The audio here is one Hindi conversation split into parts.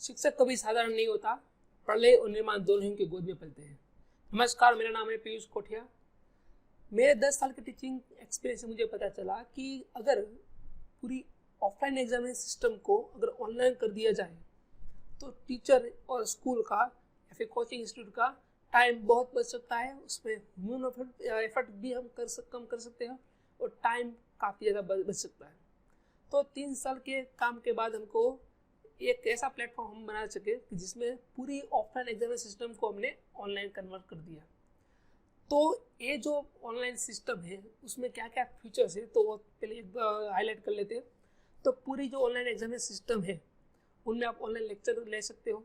शिक्षक कभी साधारण नहीं होता, प्रलय और निर्माण दोनों ही उनकी गोद में पलते हैं। नमस्कार, मेरा नाम है पीयूष कोठिया। मेरे 10 साल के टीचिंग एक्सपीरियंस से मुझे पता चला कि अगर पूरी ऑफलाइन एग्जामिनेशन सिस्टम को अगर ऑनलाइन कर दिया जाए तो टीचर और स्कूल का या फिर कोचिंग इंस्टीट्यूट का टाइम बहुत बच सकता है। उसमें ह्यूमन एफर्ट भी हम कम कर सकते हैं और टाइम काफ़ी ज़्यादा बच सकता है। तो 3 साल के काम के बाद हमको एक ऐसा प्लेटफॉर्म हम बना सके कि जिसमें पूरी ऑफलाइन एग्जामिनेशन सिस्टम को हमने ऑनलाइन कन्वर्ट कर दिया। तो ये जो ऑनलाइन सिस्टम है उसमें क्या क्या फीचर्स है तो वो पहले हाईलाइट कर लेते हैं। तो पूरी जो ऑनलाइन एग्जामिनेशन सिस्टम है उनमें आप ऑनलाइन लेक्चर ले सकते हो,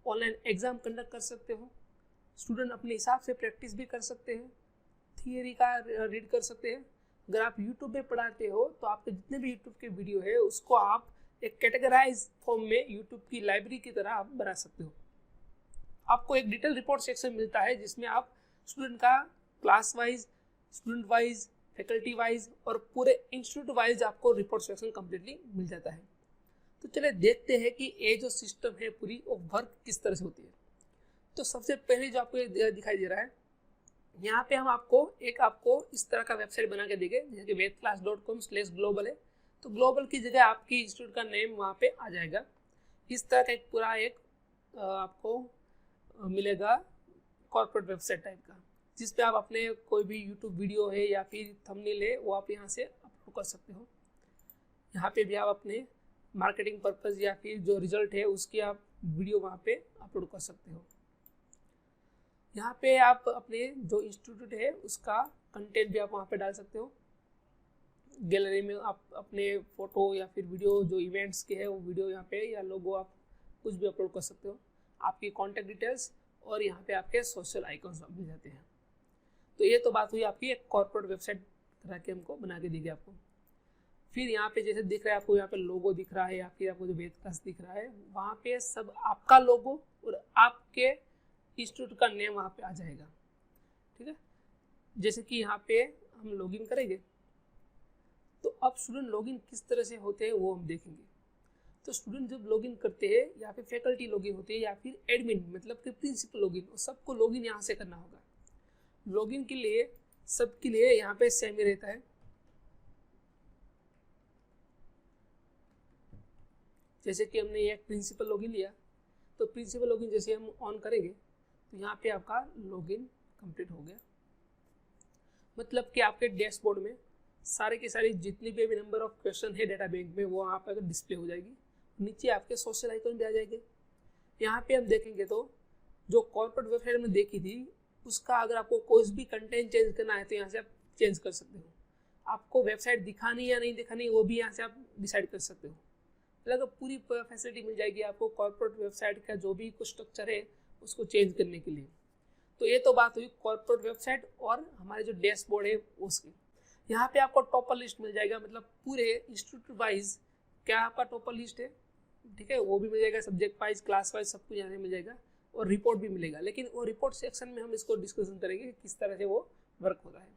ऑनलाइन एग्ज़ाम कंडक्ट कर सकते हो, स्टूडेंट अपने हिसाब से प्रैक्टिस भी कर सकते हैं, थियरी का रीड कर सकते हैं। अगर आप यूट्यूब पे पढ़ाते हो तो आपके जितने भी यूट्यूब के वीडियो है उसको आप एक कैटेगराइज फॉर्म में यूट्यूब की लाइब्रेरी की तरह आप बना सकते हो। आपको एक डिटेल रिपोर्ट सेक्शन मिलता है जिसमें आप स्टूडेंट का class wise, student wise, faculty wise और पूरे इंस्टीट्यूट वाइज आपको रिपोर्ट सेक्शन कम्प्लीटली मिल जाता है। तो चलिए देखते हैं कि ये जो सिस्टम है पूरी वो वर्क किस तरह से होती है। तो सबसे पहले जो आपको ये दिखाई दे रहा है, यहाँ पे हम आपको इस तरह का वेबसाइट बना के देंगे जैसे कि vedclass.com/global है। तो ग्लोबल की जगह आपकी इंस्टीट्यूट का नेम वहाँ पे आ जाएगा। इस तरह का एक पूरा एक आपको मिलेगा कॉर्पोरेट वेबसाइट टाइप का, जिस पे आप अपने कोई भी यूट्यूब वीडियो है या फिर थंबनेल है वो आप यहाँ से अपलोड कर सकते हो। यहाँ पे भी आप अपने मार्केटिंग पर्पज़ या फिर जो रिजल्ट है उसकी आप वीडियो वहाँ पे अपलोड कर सकते हो। यहाँ पे आप अपने जो इंस्टीट्यूट है उसका कंटेंट भी आप वहाँ पे डाल सकते हो। गैलरी में आप अपने फ़ोटो या फिर वीडियो जो इवेंट्स के है वो वीडियो यहाँ पे या लोगो आप कुछ भी अपलोड कर सकते हो। आपकी कॉन्टैक्ट डिटेल्स और यहाँ पे आपके सोशल आइकॉन्स मिल जाते हैं। तो ये तो बात हुई आपकी एक कॉर्पोरेट वेबसाइट तरह के हमको बना के देगी आपको। फिर यहाँ पे जैसे दिख रहा है आपको, यहाँ पे लोगो दिख रहा है या फिर आपको जो वेदक्लास दिख रहा है वहाँ पे सब आपका लोगो और आपके इंस्टीट्यूट का नेम वहाँ पे आ जाएगा। ठीक है, जैसे कि यहाँ पे हम लॉगिन करेंगे तो अब स्टूडेंट लॉगिन किस तरह से होते हैं वो हम देखेंगे। तो स्टूडेंट जब लॉगिन करते हैं या फिर फैकल्टी लॉगिन होते हैं या फिर एडमिन मतलब कि प्रिंसिपल लॉगिन, सबको लॉगिन यहाँ से करना होगा। लॉगिन के लिए सबके लिए यहाँ पे सेम ही रहता है। जैसे कि हमने एक प्रिंसिपल लॉगिन लिया तो प्रिंसिपल लॉगिन जैसे हम ऑन करेंगे तो यहाँ पे आपका लॉगिन कंप्लीट हो गया। मतलब कि आपके डैशबोर्ड में सारे के सारे जितनी भी नंबर ऑफ क्वेश्चन है डेटा बैंक में वो यहाँ पर डिस्प्ले हो जाएगी। नीचे आपके सोशल आइकन भी आ जाएंगे। यहाँ पे हम देखेंगे तो जो कॉर्पोरेट वेबसाइट में देखी थी उसका अगर आपको कोई भी कंटेंट चेंज करना है तो यहाँ से आप चेंज कर सकते हो। आपको वेबसाइट दिखानी या नहीं दिखानी वो भी यहाँ से आप डिसाइड कर सकते हो। मतलब पूरी फैसिलिटी मिल जाएगी आपको कॉर्पोरेट वेबसाइट का जो भी कुछ स्ट्रक्चर है उसको चेंज करने के लिए। तो ये तो बात हुई कॉर्पोरेट वेबसाइट और हमारे जो डैशबोर्ड है उसकी। यहाँ पे आपको टॉपर लिस्ट मिल जाएगा, मतलब पूरे इंस्टीट्यूट वाइज क्या आपका टॉपर लिस्ट है, ठीक है, वो भी मिल जाएगा। सब्जेक्ट वाइज, क्लास वाइज सब कुछ यहाँ से मिल जाएगा और रिपोर्ट भी मिलेगा। लेकिन वो रिपोर्ट सेक्शन में हम इसको डिस्कशन करेंगे किस तरह से वो वर्क होता है।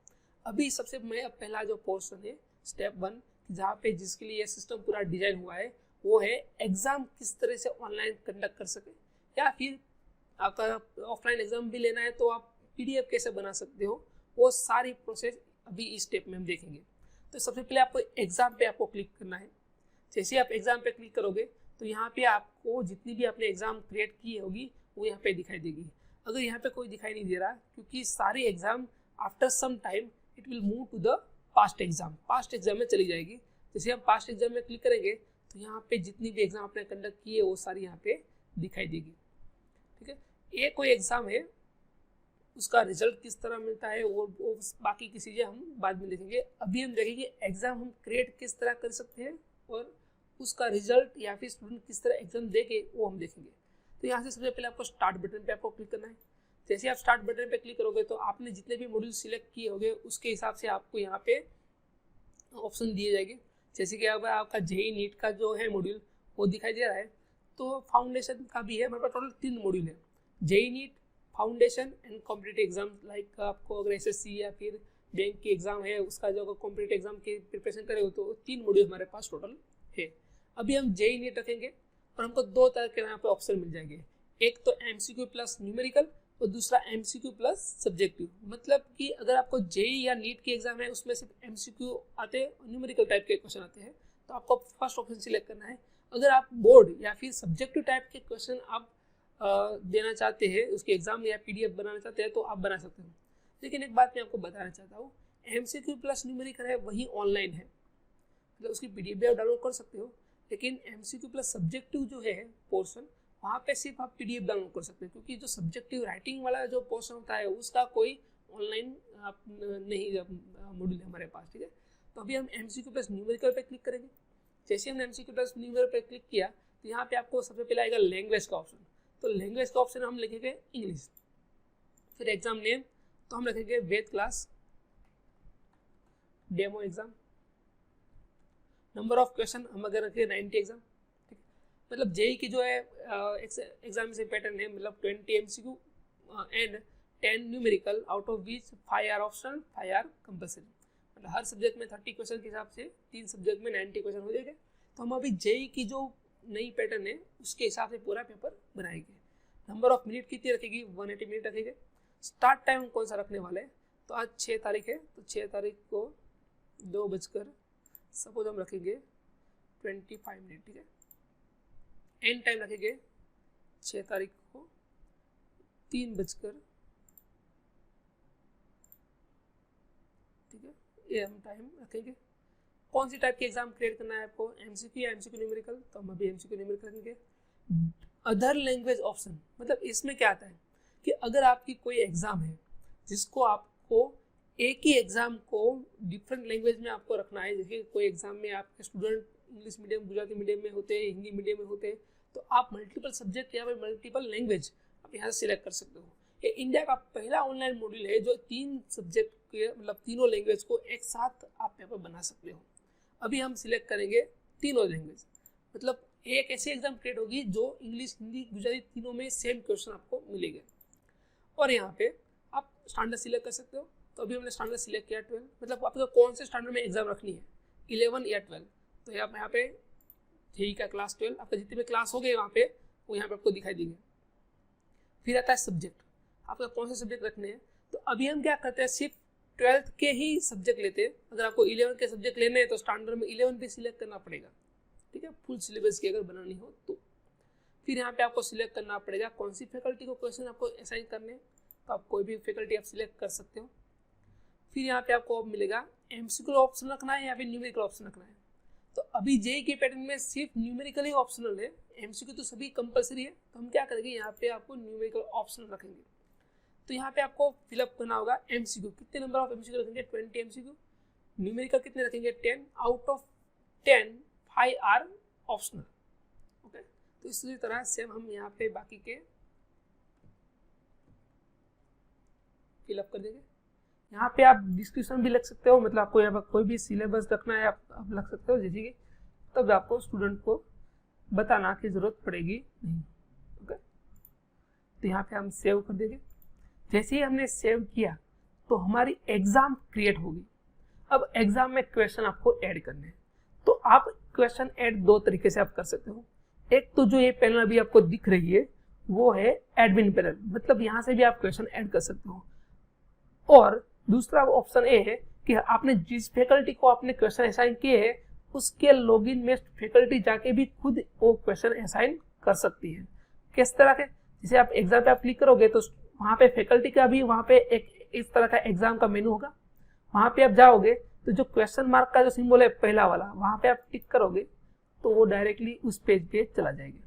अभी सबसे पहला जो पोर्शन है स्टेप 1 जहाँ पे जिसके लिए सिस्टम पूरा डिजाइन हुआ है वो है एग्जाम किस तरह से ऑनलाइन कंडक्ट कर सके, या फिर आपका ऑफलाइन एग्जाम भी लेना है तो आप PDF कैसे बना सकते हो, वो सारी प्रोसेस अभी इस स्टेप में हम देखेंगे। तो सबसे पहले आपको एग्जाम पे आपको क्लिक करना है। जैसे आप एग्जाम पे क्लिक करोगे तो यहाँ पे आपको जितनी भी आपने एग्जाम क्रिएट की होगी वो यहाँ पे दिखाई देगी। अगर यहाँ पे कोई दिखाई नहीं दे रहा क्योंकि सारी exam after some time it will move to the past exam में चली जाएगी। जैसे हम पास्ट एग्जाम में क्लिक करेंगे तो यहाँ पे जितनी भी एग्जाम आपने कंडक्ट की है वो सारी यहाँ पे दिखाई देगी। ठीक है, ये कोई एग्जाम है उसका रिजल्ट किस तरह मिलता है वो बाकी की चीज़ें हम बाद में देखेंगे। अभी हम देखेंगे एग्जाम हम क्रिएट किस तरह कर सकते हैं और उसका रिजल्ट या फिर स्टूडेंट किस तरह एग्जाम देंगे वो हम देखेंगे। तो यहाँ से सबसे पहले आपको स्टार्ट बटन पे आपको क्लिक करना है। जैसे आप स्टार्ट बटन पे क्लिक करोगे तो आपने जितने भी मॉड्यूल सिलेक्ट किए होंगे उसके हिसाब से आपको यहाँ पे ऑप्शन दिए जाएंगे। जैसे कि अगर आपका JEE नीट का जो है मॉड्यूल वो दिखाई दे रहा है तो फाउंडेशन का भी है। हमारे पास टोटल 3 मॉड्यूल है, JEE NEET, foundation and competitive exam. Like आपको अगर SSC या फिर बैंक की एग्जाम है उसका जो कॉम्पिटिटिव एग्जाम की प्रिपरेशन करेंगे तो 3 मॉड्यूल हमारे पास टोटल है। अभी हम JEE नीट रखेंगे। और हमको दो तरह के यहाँ पे ऑप्शन मिल जाएंगे, एक तो MCQ प्लस न्यूमेरिकल और दूसरा MCQ प्लस सब्जेक्टिव। मतलब कि अगर आपको जेई या नीट की एग्जाम है उसमें सिर्फ MCQ आते हैं और न्यूमेरिकल टाइप के क्वेश्चन आते हैं, तो आपको फर्स्ट ऑप्शन सिलेक्ट करना है। अगर आप बोर्ड या फिर सब्जेक्टिव टाइप के क्वेश्चन आप देना चाहते हैं, उसके एग्जाम या PDF बनाना चाहते हैं, तो आप बना सकते हो। लेकिन एक बात मैं आपको बताना चाहता हूँ, MCQ प्लस न्यूमेरिकल है वही ऑनलाइन है, मतलब उसकी PDF भी आप डाउनलोड कर सकते हो। लेकिन MCQ प्लस सब्जेक्टिव जो है पोर्शन, वहाँ पे सिर्फ आप PDF डाउनलोड कर सकते हैं, क्योंकि जो सब्जेक्टिव राइटिंग वाला जो पोर्शन होता है उसका कोई ऑनलाइन आप नहीं मॉड्यूल है हमारे पास, ठीक है। तो अभी हम MCQ प्लस न्यूमेरिकल पे क्लिक करेंगे। जैसे हमने MCQ प्लस न्यूमेरिकल पे क्लिक किया तो यहाँ पे आपको सबसे पहले आएगा लैंग्वेज का ऑप्शन। तो लैंग्वेज का ऑप्शन हम लिखेंगे इंग्लिश। फिर एग्जाम नेम तो हम लिखेंगे Ved class demo exam. Number of question हम अगर रखें 90 एग्जाम, ठीक है। मतलब जेई की जो है एग्जाम से पैटर्न है, मतलब 20 MCQ and 10 numerical, out of which 5 are optional, 5 are compulsory. मतलब हर सब्जेक्ट में 30 क्वेश्चन के हिसाब से 3 सब्जेक्ट में 90 क्वेश्चन हो जाएंगे। तो हम अभी जेई की जो नई पैटर्न है उसके हिसाब से पूरा पेपर बनाएंगे। नंबर ऑफ मिनट कितनी रखेगी, 180 मिनट रखेंगे। स्टार्ट टाइम कौन सा रखने वाला है, तो आज 6 तारीख है, तो 6 तारीख को 2 बजकर सपोज हम रखेंगे 25 मिनट, ठीक है। एंड टाइम रखेंगे 6 तारीख को 3 बजकर, ठीक है, ये हम टाइम रखेंगे। कौन सी टाइप की एग्जाम क्रिएट करना है आपको, MCQ या MCQ न्यूमेरिकल, तो हम अभी MCQ न्यूमेरिकल रखेंगे। अदर लैंग्वेज ऑप्शन, मतलब इसमें क्या आता है कि अगर आपकी कोई एग्जाम है जिसको आपको एक ही एग्जाम को डिफरेंट लैंग्वेज में आपको रखना है, जैसे कोई एग्जाम में आपके student English medium, Gujarati medium में होते हैं, हिंदी मीडियम में होते हैं, तो आप मल्टीपल सब्जेक्ट या फिर मल्टीपल लैंग्वेज आप यहाँ से सिलेक्ट कर सकते हो। ये इंडिया का पहला ऑनलाइन मॉड्यूल है जो 3 सब्जेक्ट के, मतलब तीनों लैंग्वेज को एक साथ आप पेपर बना सकते हो। अभी हम सिलेक्ट करेंगे तीनों लैंग्वेज, मतलब एक ऐसी एग्जाम क्रिएट होगी जो इंग्लिश, हिंदी, गुजराती तीनों में सेम क्वेश्चन आपको मिलेंगे। और यहाँ पे आप स्टैंडर्ड सिलेक्ट कर सकते हो। तो अभी हमने स्टैंडर्ड सिलेक्ट किया 12, मतलब आपको कौन से स्टैंडर्ड में एग्जाम रखनी है, 11 या 12। तो यहाँ पे जेई का क्लास 12, आपका जितने भी क्लास हो गए वहाँ पे वो यहाँ पे आपको दिखाई देंगे। फिर आता है सब्जेक्ट, आपका कौन से सब्जेक्ट रखने हैं। तो अभी हम क्या करते हैं, सिर्फ 12th के ही सब्जेक्ट लेते हैं। अगर आपको 11 के सब्जेक्ट लेने हैं तो स्टैंडर्ड में 11 भी सिलेक्ट करना पड़ेगा, ठीक है, फुल सिलेबस की अगर बनानी हो तो। फिर यहाँ पे आपको सिलेक्ट करना पड़ेगा कौन सी फैकल्टी को क्वेश्चन आपको असाइन करने हैं, तो आप कोई भी फैकल्टी आप सिलेक्ट कर सकते हो। फिर यहाँ पे आपको मिलेगा MCQ ऑप्शन रखना है या फिर न्यूमेरिकल ऑप्शन रखना है। तो अभी जेई के पैटर्न में सिर्फ न्यूमेरिकल ही ऑप्शनल है, MCQ तो सभी कंपलसरी है। तो हम क्या करेंगे, यहाँ पे आपको न्यूमेरिकल ऑप्शन रखेंगे। तो यहाँ पे आपको फिलअप करना होगा MCQ, कितने नंबर ऑफ MCQ रखेंगे, 20 MCQ। न्यूमेरिकल कितने रखेंगे, 10। Out of 10 5 are optional, okay. तो इसी तरह सेम हम यहाँ पे बाकी के फिलअप कर देंगे। यहाँ पे आप डिस्क्रिप्शन भी लिख सकते हो, मतलब आपको यहाँ पर कोई भी सिलेबस रखना है आप लिख सकते हो, जैसे कि तब आपको स्टूडेंट को बताना की जरूरत पड़ेगी नहीं, ओके। तो यहाँ पे हम सेव कर देंगे। जैसे ही हमने सेव किया तो हमारी एग्जाम क्रिएट होगी। अब एग्जाम में क्वेश्चन आपको ऐड करने हैं, तो आप क्वेश्चन ऐड 2 तरीके से आप कर सकते हो। एक तो जो ये पैनल अभी आपको दिख रही है वो है एडमिन पैनल, मतलब यहाँ से भी आप क्वेश्चन ऐड कर सकते हो। और दूसरा ऑप्शन ये है कि आपने जिस फैकल्टी को आपने क्वेश्चन असाइन किए हैं उसके लॉगिन में फैकल्टी जाके भी खुद वो क्वेश्चन असाइन कर सकती है। किस तरह के, जैसे आप एग्जाम पे आप क्लिक करोगे तो वहाँ पे फैकल्टी का भी वहाँ पे एक इस तरह का एग्जाम का मेनू होगा। वहाँ पे आप जाओगे तो जो क्वेश्चन मार्क का जो सिंबल है पहला वाला, वहाँ पे आप क्लिक करोगे तो वो डायरेक्टली उस पेज पे चला जाएगा।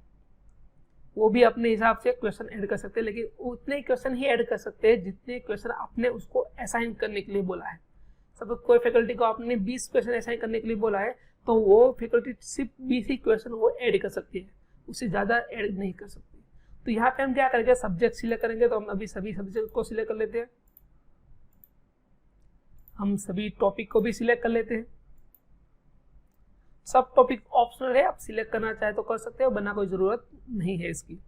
वो भी अपने हिसाब से क्वेश्चन ऐड कर सकते हैं, लेकिन उतने क्वेश्चन ही ऐड कर सकते हैं जितने क्वेश्चन आपने उसको असाइन करने के लिए बोला है। सब कोई फैकल्टी को आपने 20 क्वेश्चन असाइन करने के लिए बोला है तो वो फैकल्टी सिर्फ 20 ही क्वेश्चन वो ऐड कर सकती है, उससे ज़्यादा ऐड नहीं कर सकती। तो यहाँ पे हम क्या करेंगे, सब्जेक्ट सिलेक्ट करेंगे। तो हम अभी सभी सब्जेक्ट को सिलेक्ट कर लेते हैं, हम सभी टॉपिक को भी सिलेक्ट कर लेते हैं। सब टॉपिक ऑप्शनल है, आप सिलेक्ट करना चाहे तो कर सकते हो, वरना कोई ज़रूरत नहीं है इसकी।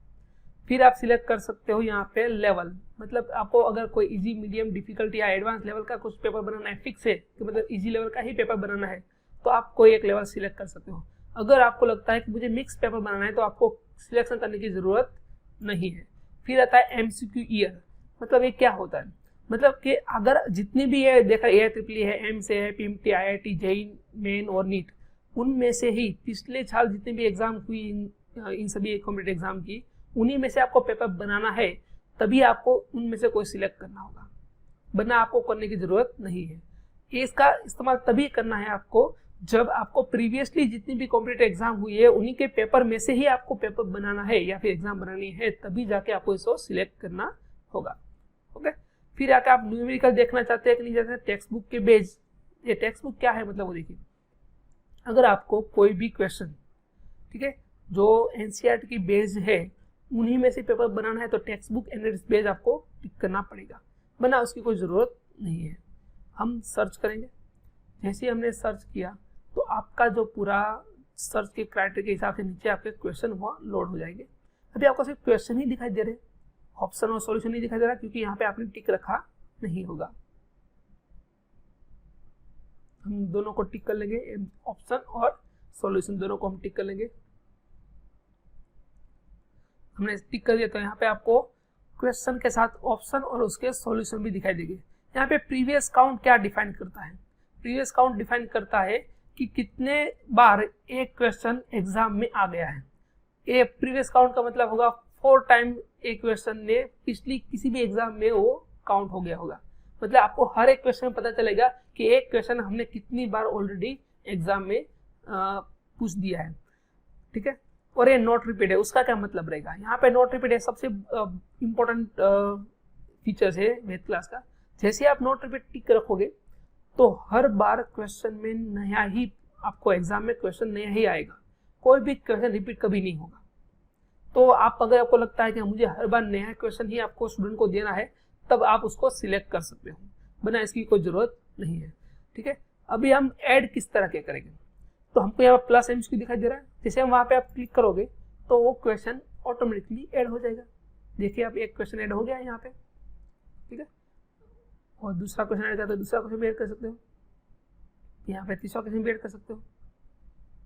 फिर आप सिलेक्ट कर सकते हो यहाँ पे लेवल, मतलब आपको अगर कोई इजी, मीडियम, डिफिकल्ट या एडवांस लेवल का कुछ पेपर बनाना है, फिक्स है कि मतलब इजी लेवल का ही पेपर बनाना है, तो आप कोई एक लेवल सिलेक्ट कर सकते हो। अगर आपको लगता है कि मुझे मिक्स पेपर बनाना है तो आपको सिलेक्शन करने की ज़रूरत नहीं है। फिर आता है MCQ ईयर, मतलब ये क्या होता है, मतलब कि अगर जितनी भी है देखा AIEEE है, एम्स है, PMT, IIT, JEE मेन और नीट, उनमें से ही पिछले साल जितने भी एग्जाम हुई इन सभी कॉम्पिटिटिव एग्जाम की, उन्हीं में से आपको पेपर बनाना है, तभी आपको उनमें से कोई सिलेक्ट करना होगा, वरना आपको करने की ज़रूरत नहीं है। इसका इस्तेमाल तभी करना है आपको जब आपको प्रीवियसली जितनी भी कॉम्पिटिटिव एग्जाम हुई है उन्हीं के पेपर में से ही आपको पेपर बनाना है या फिर एग्जाम बनानी है, तभी जाके आपको इसको सिलेक्ट करना होगा। ओके, फिर आके आप न्यूमेरिकल देखना चाहते हैं कि नहीं चाहते, टेक्स्ट बुक के बेस। ये टेक्स्ट बुक क्या है, मतलब वो देखिए, अगर आपको कोई भी क्वेश्चन, ठीक है, जो NCERT की बेस है उन्हीं में से पेपर बनाना है तो टेक्स्ट बुक एनालिसिस बेस आपको टिक करना पड़ेगा, वरना उसकी कोई ज़रूरत नहीं है। हम सर्च करेंगे, जैसे ही हमने सर्च किया तो आपका जो पूरा सर्च के क्राइटेरिया के हिसाब से नीचे आपके क्वेश्चन हुआ लोड हो जाएंगे। अभी आपको सिर्फ क्वेश्चन ही दिखाई दे रहे, ऑप्शन और सॉल्यूशन नहीं दिखाई दे रहा, क्योंकि यहाँ पे आपने टिक रखा नहीं होगा। हम दोनों को टिक कर लेंगे, ऑप्शन और सॉल्यूशन दोनों को हम टिक कर लेंगे। हमने टिक कर दिया तो यहाँ पे आपको क्वेश्चन के साथ ऑप्शन और उसके सॉल्यूशन भी दिखाई देंगे। यहाँ पे प्रीवियस काउंट क्या डिफाइन करता है, प्रीवियस काउंट डिफाइन करता है कि कितने बार एक क्वेश्चन एग्जाम में आ गया है। ये प्रीवियस काउंट का मतलब होगा 4 टाइम एक क्वेश्चन ने पिछली किसी भी एग्जाम में वो काउंट हो गया होगा, मतलब आपको हर एक क्वेश्चन में पता चलेगा कि एक क्वेश्चन हमने कितनी बार ऑलरेडी एग्जाम में पूछ दिया है, ठीक है। और ये नॉट रिपीट है, उसका क्या मतलब रहेगा, यहाँ पे नॉट रिपीट है सबसे इम्पोर्टेंट फीचर्स है मैथ क्लास का। जैसे आप नॉट रिपीट टिक रखोगे तो हर बार क्वेश्चन में नया ही, आपको एग्जाम में क्वेश्चन नया ही आएगा, कोई भी क्वेश्चन रिपीट कभी नहीं होगा। तो आप अगर आपको लगता है कि मुझे हर बार नया क्वेश्चन ही आपको स्टूडेंट को देना है, तब आप उसको सिलेक्ट कर सकते हो, वरना इसकी कोई ज़रूरत नहीं है, ठीक है। अभी हम ऐड किस तरह के करेंगे, तो हमको यहाँ प्लस MCQ दिखाई दे रहा है, जैसे हम वहाँ पे आप क्लिक करोगे तो वो क्वेश्चन ऑटोमेटिकली ऐड हो जाएगा। देखिए आप एक क्वेश्चन ऐड हो गया है यहाँ पे, ठीक है, और दूसरा क्वेश्चन ऐड करते हो, दूसरा क्वेश्चन भी ऐड कर सकते हो, यहाँ पे तीसरा क्वेश्चन भी ऐड कर सकते हो।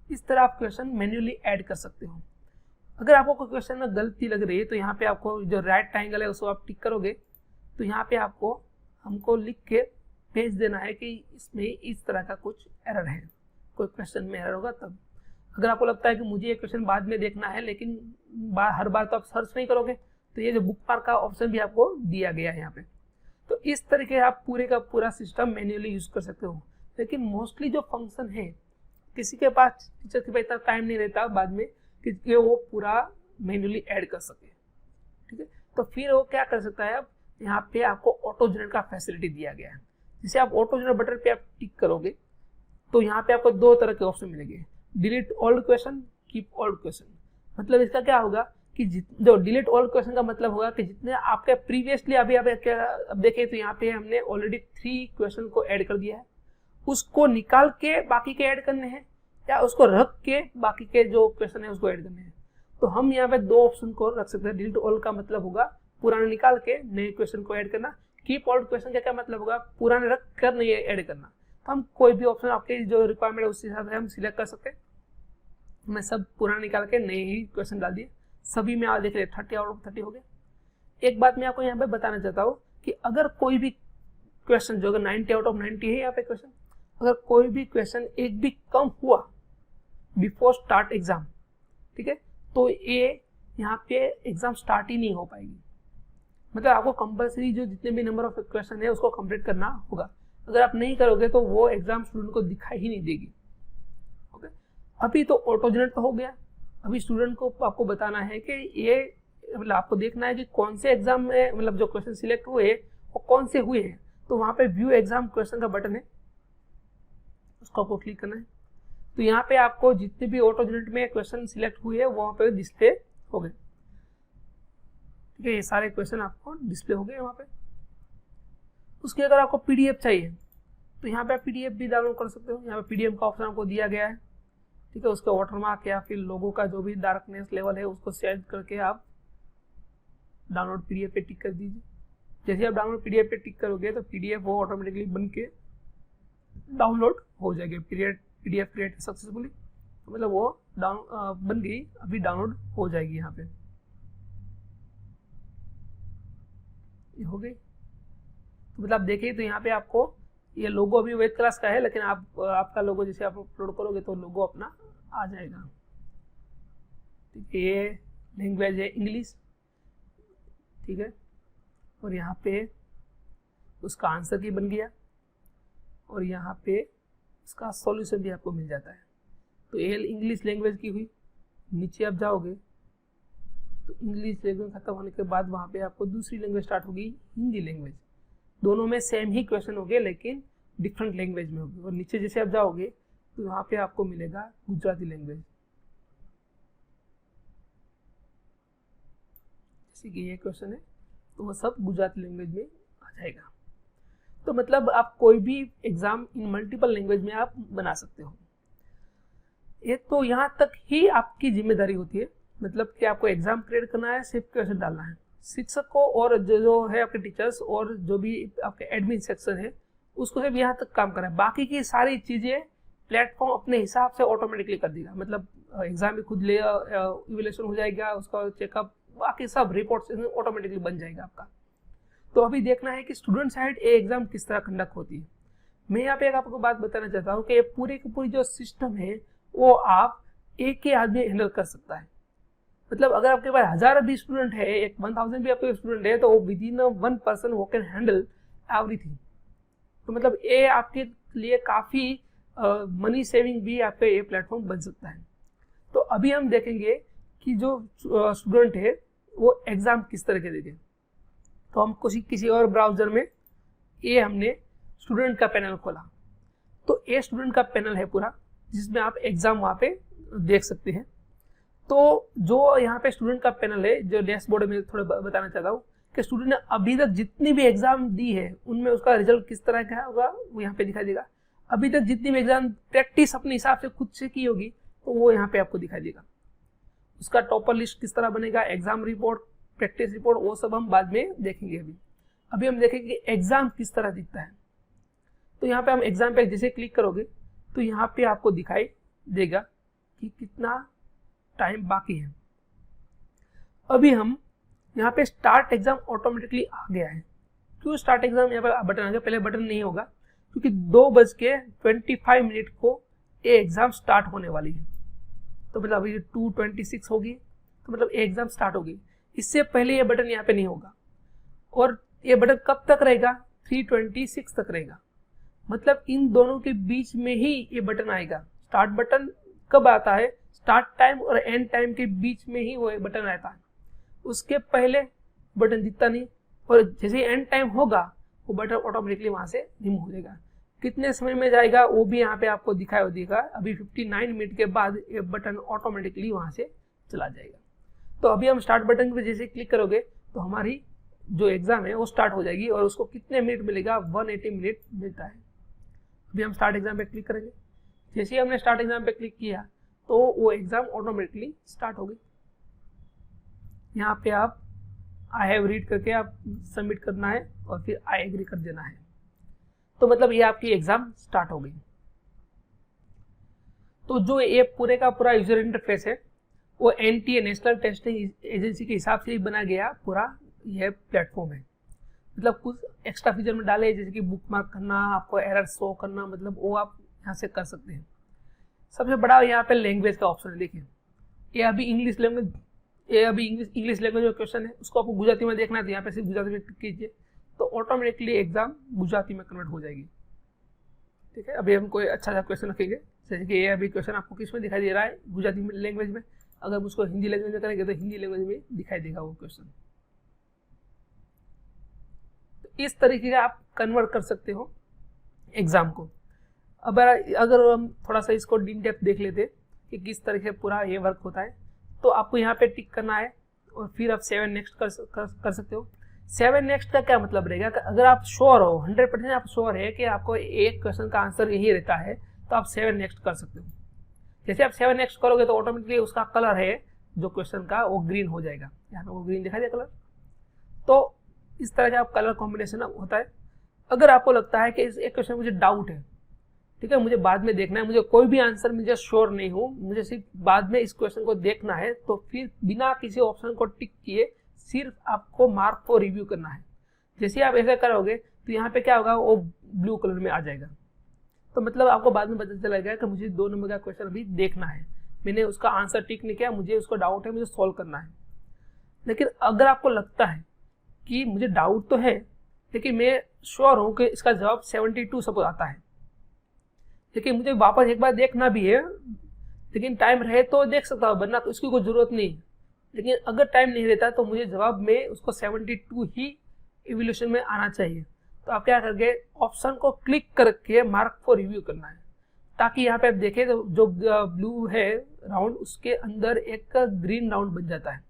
इस तरह आप क्वेश्चन मैन्युअली ऐड कर सकते हो। अगर आपको कोई क्वेश्चन में गलती लग रही है तो यहाँ पे आपको जो राइट ट्रायंगल है उसको आप टिक करोगे तो यहाँ पे आपको हमको लिख के भेज देना है कि इसमें इस तरह का कुछ एरर है, कोई क्वेश्चन में एरर होगा तब। अगर आपको लगता है कि मुझे ये क्वेश्चन बाद में देखना है लेकिन हर बार तो आप सर्च नहीं करोगे, तो ये जो बुक मार्क का ऑप्शन भी आपको दिया गया है यहाँ पे। तो इस तरीके आप पूरे का पूरा सिस्टम मैन्युअली यूज कर सकते हो। लेकिन मोस्टली जो फंक्शन है, किसी के पास टीचर के पास इतना टाइम नहीं रहता बाद में कि वो पूरा मैन्युअली ऐड कर सके, ठीक है। तो फिर वो क्या कर सकता है, अब यहाँ पे आपको ऑटो जनरेट का फैसिलिटी दिया गया है। जैसे आप ऑटो जनरेट बटन पे आप टिक करोगे तो यहाँ पे आपको 2 तरह के ऑप्शन मिलेंगे, delete old question, keep old question. मतलब इसका क्या होगा कि जो डिलीट ओल्ड क्वेश्चन का मतलब होगा कि जितने आपके प्रीवियसली अभी अब देखें तो यहाँ पे हमने ऑलरेडी 3 क्वेश्चन को ऐड कर दिया है, उसको निकाल के बाकी के ऐड करने हैं या उसको रख के बाकी के जो क्वेश्चन है उसको ऐड करने हैं। तो हम यहाँ पे 2 ऑप्शन को रख सकते हैं। डिलीट ऑल का मतलब होगा पुराने निकाल के नए क्वेश्चन को ऐड करना, कीप ओल्ड क्वेश्चन का क्या मतलब होगा, पुराने रख कर नए ऐड करना। तो हम कोई भी ऑप्शन आपके जो रिक्वायरमेंट है उस हिसाब से हम सिलेक्ट कर सकते हैं। मैं सब पुराने निकाल के नए ही क्वेश्चन डाल दिए, सभी में आप देख रहे 30 आउट ऑफ 30 हो गए। एक बात मैं आपको यहाँ पे बताना चाहता हूँ कि अगर कोई भी क्वेश्चन जो अगर 90 आउट ऑफ 90 है यहाँ पे क्वेश्चन, अगर कोई भी क्वेश्चन एक भी कम हुआ बिफोर स्टार्ट एग्जाम, ठीक है, तो ये यहाँ पे एग्जाम स्टार्ट ही नहीं हो पाएगी। मतलब आपको कंपलसरी जो जितने भी नंबर ऑफ क्वेश्चन है उसको कंप्लीट करना होगा। अगर आप नहीं करोगे तो वो एग्जाम स्टूडेंट को दिखाई ही नहीं देगी। ओके, अभी तो ऑटो जनरेट तो हो गया, अभी स्टूडेंट को आपको बताना है कि ये मतलब आपको देखना है कि कौन से एग्जाम में मतलब जो क्वेश्चन सिलेक्ट हुए वो कौन से हुए हैं। तो वहाँ पे व्यू एग्जाम क्वेश्चन का बटन है, उसको आपको क्लिक करना है। तो यहाँ पे आपको जितने भी ऑटो जनरेट में क्वेश्चन सिलेक्ट हुए हैं वहाँ पे डिस्प्ले हो गए, ठीक है, ये सारे क्वेश्चन आपको डिस्प्ले हो गए वहाँ पे। उसके अगर आपको PDF चाहिए तो यहाँ पे आप PDF भी डाउनलोड कर सकते हो। यहाँ पे PDF का ऑप्शन आपको दिया गया है, ठीक है, उसका वाटरमार्क या फिर लोगो का जो भी डार्कनेस लेवल है उसको सेट करके आप डाउनलोड PDF पे टिक कर दीजिए। जैसे आप डाउनलोड PDF पे टिक करोगे तो PDF वो ऑटोमेटिकली बन के डाउनलोड हो जाएगी। PDF create successfully. तो मतलब वो डाउन बन गई, अभी डाउनलोड हो जाएगी। यहाँ पे ये हो गई। तो मतलब आप देखिए, तो यहाँ पे आपको ये लोगो अभी वेद क्लास का है, लेकिन आपका लोगो जैसे आप अपलोड करोगे तो लोगो अपना आ जाएगा। ठीक है, ये लैंग्वेज है इंग्लिश, ठीक है, और यहाँ पे उसका आंसर की बन गया, और यहाँ पे इसका सॉल्यूशन भी आपको मिल जाता है। तो ये इंग्लिश लैंग्वेज की हुई। नीचे आप जाओगे तो इंग्लिश लैंग्वेज खत्म होने के बाद वहाँ पे आपको दूसरी लैंग्वेज स्टार्ट होगी, हिंदी लैंग्वेज। दोनों में सेम ही क्वेश्चन होंगे लेकिन डिफरेंट लैंग्वेज में होगी। और नीचे जैसे आप जाओगे तो यहाँ पे आपको मिलेगा गुजराती लैंग्वेज, जैसे कि ये क्वेश्चन है तो वो सब गुजराती लैंग्वेज में आ जाएगा। तो मतलब आप कोई भी एग्जाम इन मल्टीपल लैंग्वेज में आप बना सकते हो। एक तो यहाँ तक ही आपकी जिम्मेदारी होती है, मतलब कि आपको एग्जाम क्रिएट करना है, सिर्फ क्वेश्चन डालना है। शिक्षक को और जो है आपके टीचर्स और जो भी आपके एडमिन सेक्शन है उसको सिर्फ यहाँ तक काम करना है। बाकी की सारी चीज़ें प्लेटफॉर्म अपने हिसाब से ऑटोमेटिकली कर देगा। मतलब एग्जाम भी खुद ले, इवैल्यूएशन हो जाएगा, उसका चेकअप, बाकी सब रिपोर्ट्स ऑटोमेटिकली बन जाएगा आपका। तो अभी देखना है कि स्टूडेंट साइड ये एग्जाम किस तरह कंडक्ट होती है। मैं यहाँ पे एक आपको बात बताना चाहता हूँ कि पूरी की पूरी जो सिस्टम है वो आप एक ही आदमी हैंडल कर सकता है। मतलब अगर आपके पास 1000 भी स्टूडेंट है, एक 1000 भी आपके स्टूडेंट है, तो विद इन 1 पर्सन वो कैन हैंडल एवरीथिंग। तो मतलब ये आपके लिए काफ़ी मनी सेविंग भी आपका ये प्लेटफॉर्म बन सकता है। तो अभी हम देखेंगे कि जो स्टूडेंट है वो एग्ज़ाम किस तरह के देंगे। तो हम किसी और ब्राउज़र में ये हमने स्टूडेंट का पैनल खोला, तो ये स्टूडेंट का पैनल है पूरा, जिसमें आप एग्ज़ाम वहाँ पे देख सकते हैं। तो जो यहाँ पे स्टूडेंट का पैनल है, जो डैशबोर्ड में थोड़ा बताना चाहता हूँ कि स्टूडेंट ने अभी तक जितनी भी एग्जाम दी है उनमें उसका रिजल्ट किस तरह का होगा वो यहाँ पे दिखाई देगा। अभी तक जितनी भी एग्जाम प्रैक्टिस अपने हिसाब से खुद से की होगी तो वो यहाँ पे आपको दिखाई देगा। उसका टॉपर लिस्ट किस तरह बनेगा, एग्जाम रिपोर्ट, प्रैक्टिस रिपोर्ट, वो सब हम बाद में देखेंगे। अभी हम देखेंगे कि एग्जाम किस तरह दिखता है। तो यहाँ पे हम एग्जाम पे जैसे क्लिक करोगे तो यहाँ पे आपको दिखाई देगा कि कितना टाइम बाकी है। अभी हम यहाँ पे स्टार्ट एग्जाम ऑटोमेटिकली आ गया है। क्यों स्टार्ट एग्जाम यहाँ पे बटन आ गया, पहले बटन नहीं होगा, क्योंकि 2:25 को ये एग्जाम स्टार्ट होने वाली है। तो मतलब अभी 2:26 होगी, तो मतलब ये एग्जाम स्टार्ट होगी। इससे पहले ये बटन यहाँ पे नहीं होगा, और ये बटन कब तक रहेगा, 3:26 तक रहेगा। मतलब इन दोनों के बीच में ही ये बटन आएगा। स्टार्ट बटन कब आता है, स्टार्ट टाइम और एंड टाइम के बीच में ही वो बटन आता है, उसके पहले बटन दिखता नहीं, और जैसे एंड टाइम होगा वो बटन ऑटोमेटिकली वहां से रिमूव हो जाएगा। कितने समय में जाएगा वो भी यहाँ पे आपको दिखाई देगा। अभी 59 मिनट के बाद ये बटन ऑटोमेटिकली वहां से चला जाएगा। तो अभी हम स्टार्ट बटन पे जैसे क्लिक करोगे तो हमारी जो एग्जाम है वो स्टार्ट हो जाएगी, और उसको कितने मिनट मिलेगा, 180 मिनट मिलता है। अभी हम स्टार्ट एग्जाम पे क्लिक करेंगे। जैसे ही हमने स्टार्ट एग्जाम पे क्लिक किया तो वो एग्जाम ऑटोमेटिकली स्टार्ट हो गई। यहाँ पे आप आई हैव रीड करके आप सबमिट करना है और फिर आई एग्री कर देना है। तो मतलब ये आपकी एग्जाम स्टार्ट हो गई। तो जो ये पूरे का पूरा यूजर इंटरफेस है वो NTA नेशनल टेस्टिंग एजेंसी के हिसाब से ही बना गया पूरा यह प्लेटफॉर्म है। मतलब कुछ एक्स्ट्रा फीचर में डाले जैसे कि बुक मार्क करना, आपको एरर शो करना, मतलब वो आप यहाँ से कर सकते हैं। सबसे बड़ा यहाँ पे लैंग्वेज का ऑप्शन है। देखिए ये अभी इंग्लिश लैंग्वेज में क्वेश्चन है, उसको आपको गुजराती में देखना है तो यहाँ पे सिर्फ गुजराती में क्लिक कीजिए तो ऑटोमेटिकली एग्जाम गुजराती में कन्वर्ट हो जाएगी। ठीक है, अभी हम कोई अच्छा सा क्वेश्चन रखेंगे, जैसे कि ये अभी क्वेश्चन आपको किस में दिखाई दे रहा है, गुजराती लैंग्वेज में। अगर हम उसको हिंदी लैंग्वेज में करेंगे तो हिंदी लैंग्वेज में दिखाई देगा वो क्वेश्चन। तो इस तरीके का आप कन्वर्ट कर सकते हो एग्जाम को। अब अगर हम थोड़ा सा इसको इन डेप्थ देख लेते कि किस तरह से पूरा ये वर्क होता है, तो आपको यहाँ पे टिक करना है और फिर आप 7 नेक्स्ट कर सकते हो। 7 नेक्स्ट का क्या मतलब रहेगा कि अगर आप श्योर हो, 100% आप श्योर है कि आपको एक क्वेश्चन का आंसर यही रहता है, तो आप 7 नेक्स्ट कर सकते हो। जैसे आप 7 नेक्स्ट करोगे तो ऑटोमेटिकली उसका कलर है जो क्वेश्चन का वो ग्रीन हो जाएगा। यहाँ पे वो ग्रीन दिखाई दे कलर। तो इस तरह का कलर कॉम्बिनेशन होता है। अगर आपको लगता है कि इस एक क्वेश्चन मुझे डाउट है, ठीक है, मुझे बाद में देखना है, मुझे कोई भी आंसर मुझे श्योर नहीं हूँ, मुझे सिर्फ बाद में इस क्वेश्चन को देखना है, तो फिर बिना किसी ऑप्शन को टिक किए सिर्फ आपको मार्क को रिव्यू करना है। जैसे आप ऐसा करोगे तो यहाँ पे क्या होगा, वो ब्लू कलर में आ जाएगा। तो मतलब आपको बाद में पता चलेगा कि मुझे 2 नंबर का क्वेश्चन अभी देखना है, मैंने उसका आंसर टिक नहीं किया, मुझे उसको डाउट है, मुझे सॉल्व करना है। लेकिन अगर आपको लगता है कि मुझे डाउट तो है लेकिन मैं श्योर हूँ कि इसका जवाब 72 सपोज आता है, लेकिन मुझे वापस एक बार देखना भी है, लेकिन टाइम रहे तो देख सकता हूँ, वरना तो इसकी कोई ज़रूरत नहीं। लेकिन अगर टाइम नहीं रहता तो मुझे जवाब में उसको 72 ही इवोल्यूशन में आना चाहिए। तो आप क्या करके ऑप्शन को क्लिक करके मार्क को रिव्यू करना है, ताकि यहाँ पे आप देखें तो जो ब्लू है राउंड उसके अंदर एक ग्रीन राउंड बन जाता है।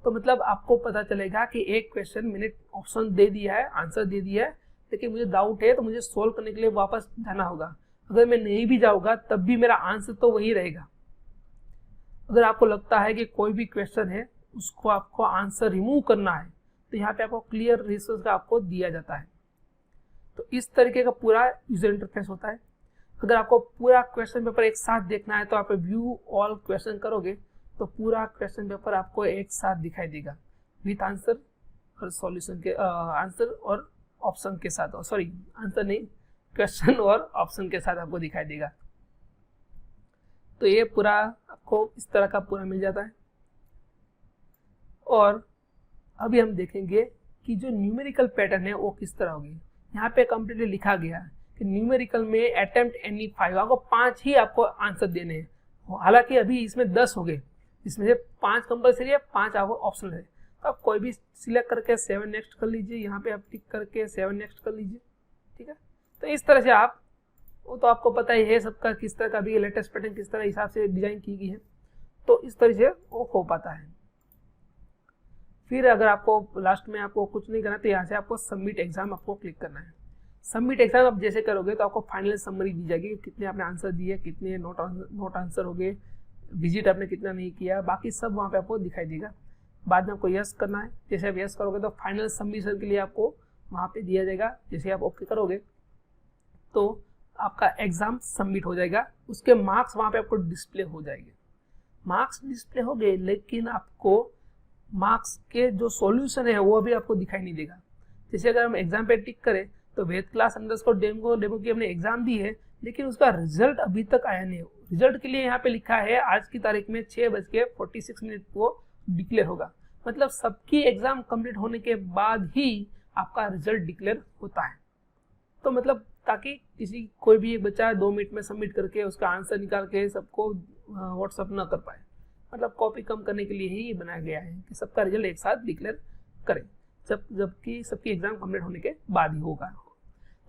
तो मतलब आपको पता चलेगा कि एक क्वेश्चन मैंने ऑप्शन दे दिया है, आंसर दे दिया है, लेकिन मुझे डाउट है तो मुझे सोल्व करने के लिए वापस जाना होगा। अगर मैं नहीं भी जाऊँगा तब भी मेरा आंसर तो वही रहेगा। अगर आपको लगता है कि कोई भी क्वेश्चन है उसको आपको आंसर रिमूव करना है तो यहाँ पे आपको क्लियर रिसोर्स का आपको दिया जाता है। तो इस तरीके का पूरा यूजर इंटरफेस होता है। अगर आपको पूरा क्वेश्चन पेपर एक साथ देखना है तो आप व्यू ऑल क्वेश्चन करोगे तो पूरा क्वेश्चन पेपर आपको एक साथ दिखाई देगा विथ आंसर और सॉल्यूशन के आंसर और ऑप्शन के साथ, सॉरी आंसर नहीं, क्वेश्चन और ऑप्शन के साथ आपको दिखाई देगा। तो ये पूरा आपको इस तरह का पूरा मिल जाता है। और अभी हम देखेंगे कि जो न्यूमेरिकल पैटर्न है वो किस तरह होगी। यहाँ पे कंप्लीटली लिखा गया है कि न्यूमेरिकल में अटेम्प्ट एनी 5, आपको 5 ही आपको आंसर देने हैं। हालांकि अभी इसमें 10 हो गए, इसमें से 5 कंपलसरी है, 5 आपको ऑप्शनल है। तो आप कोई भी सिलेक्ट करके 7 नेक्स्ट कर लीजिए, यहाँ पे आप टिक करके 7 नेक्स्ट कर लीजिए, ठीक है। तो इस तरह से आप, वो तो आपको पता ही है सबका किस तरह का भी लेटेस्ट पैटर्न किस तरह हिसाब से डिजाइन की गई है, तो इस तरह से वो हो पाता है। फिर अगर आपको लास्ट में आपको कुछ नहीं करना तो यहाँ से आपको सबमिट एग्जाम आपको क्लिक करना है। सबमिट एग्जाम आप जैसे करोगे तो आपको फाइनल समरी दी जाएगी, कितने आपने आंसर दिए, कितने नोट आंसर हो गए, विजिट आपने कितना नहीं किया, बाकी सब वहाँ पे आपको दिखाई देगा। बाद में आपको यस करना है, जैसे आप यस करोगे तो फाइनल सबमिशन के लिए आपको वहाँ पे दिया जाएगा। जैसे आप ओके करोगे तो आपका एग्जाम सबमिट हो जाएगा, उसके मार्क्स वहाँ पे आपको डिस्प्ले हो जाएंगे। मार्क्स डिस्प्ले हो गए लेकिन आपको मार्क्स के जो सॉल्यूशन है वो भी आपको दिखाई नहीं देगा। जैसे अगर हम एग्जाम पे टिक करें तो वेद क्लास अंडरस्कोर डेमो की हमने एग्जाम दी है लेकिन उसका रिजल्ट अभी तक आया नहीं। रिजल्ट के लिए यहाँ पे लिखा है आज की तारीख में 6:46 को डिक्लेयर होगा, मतलब सबकी एग्जाम कंप्लीट होने के बाद ही आपका रिजल्ट डिक्लेयर होता है। तो मतलब ताकि किसी कोई भी एक बच्चा 2 मिनट में सबमिट करके उसका आंसर निकाल के सबको व्हाट्सअप ना कर पाए, मतलब कॉपी कम करने के लिए ही बनाया गया है कि सबका रिजल्ट एक साथ डिक्लेयर करें, जबकि सबकी एग्जाम कंप्लीट होने के बाद ही होगा।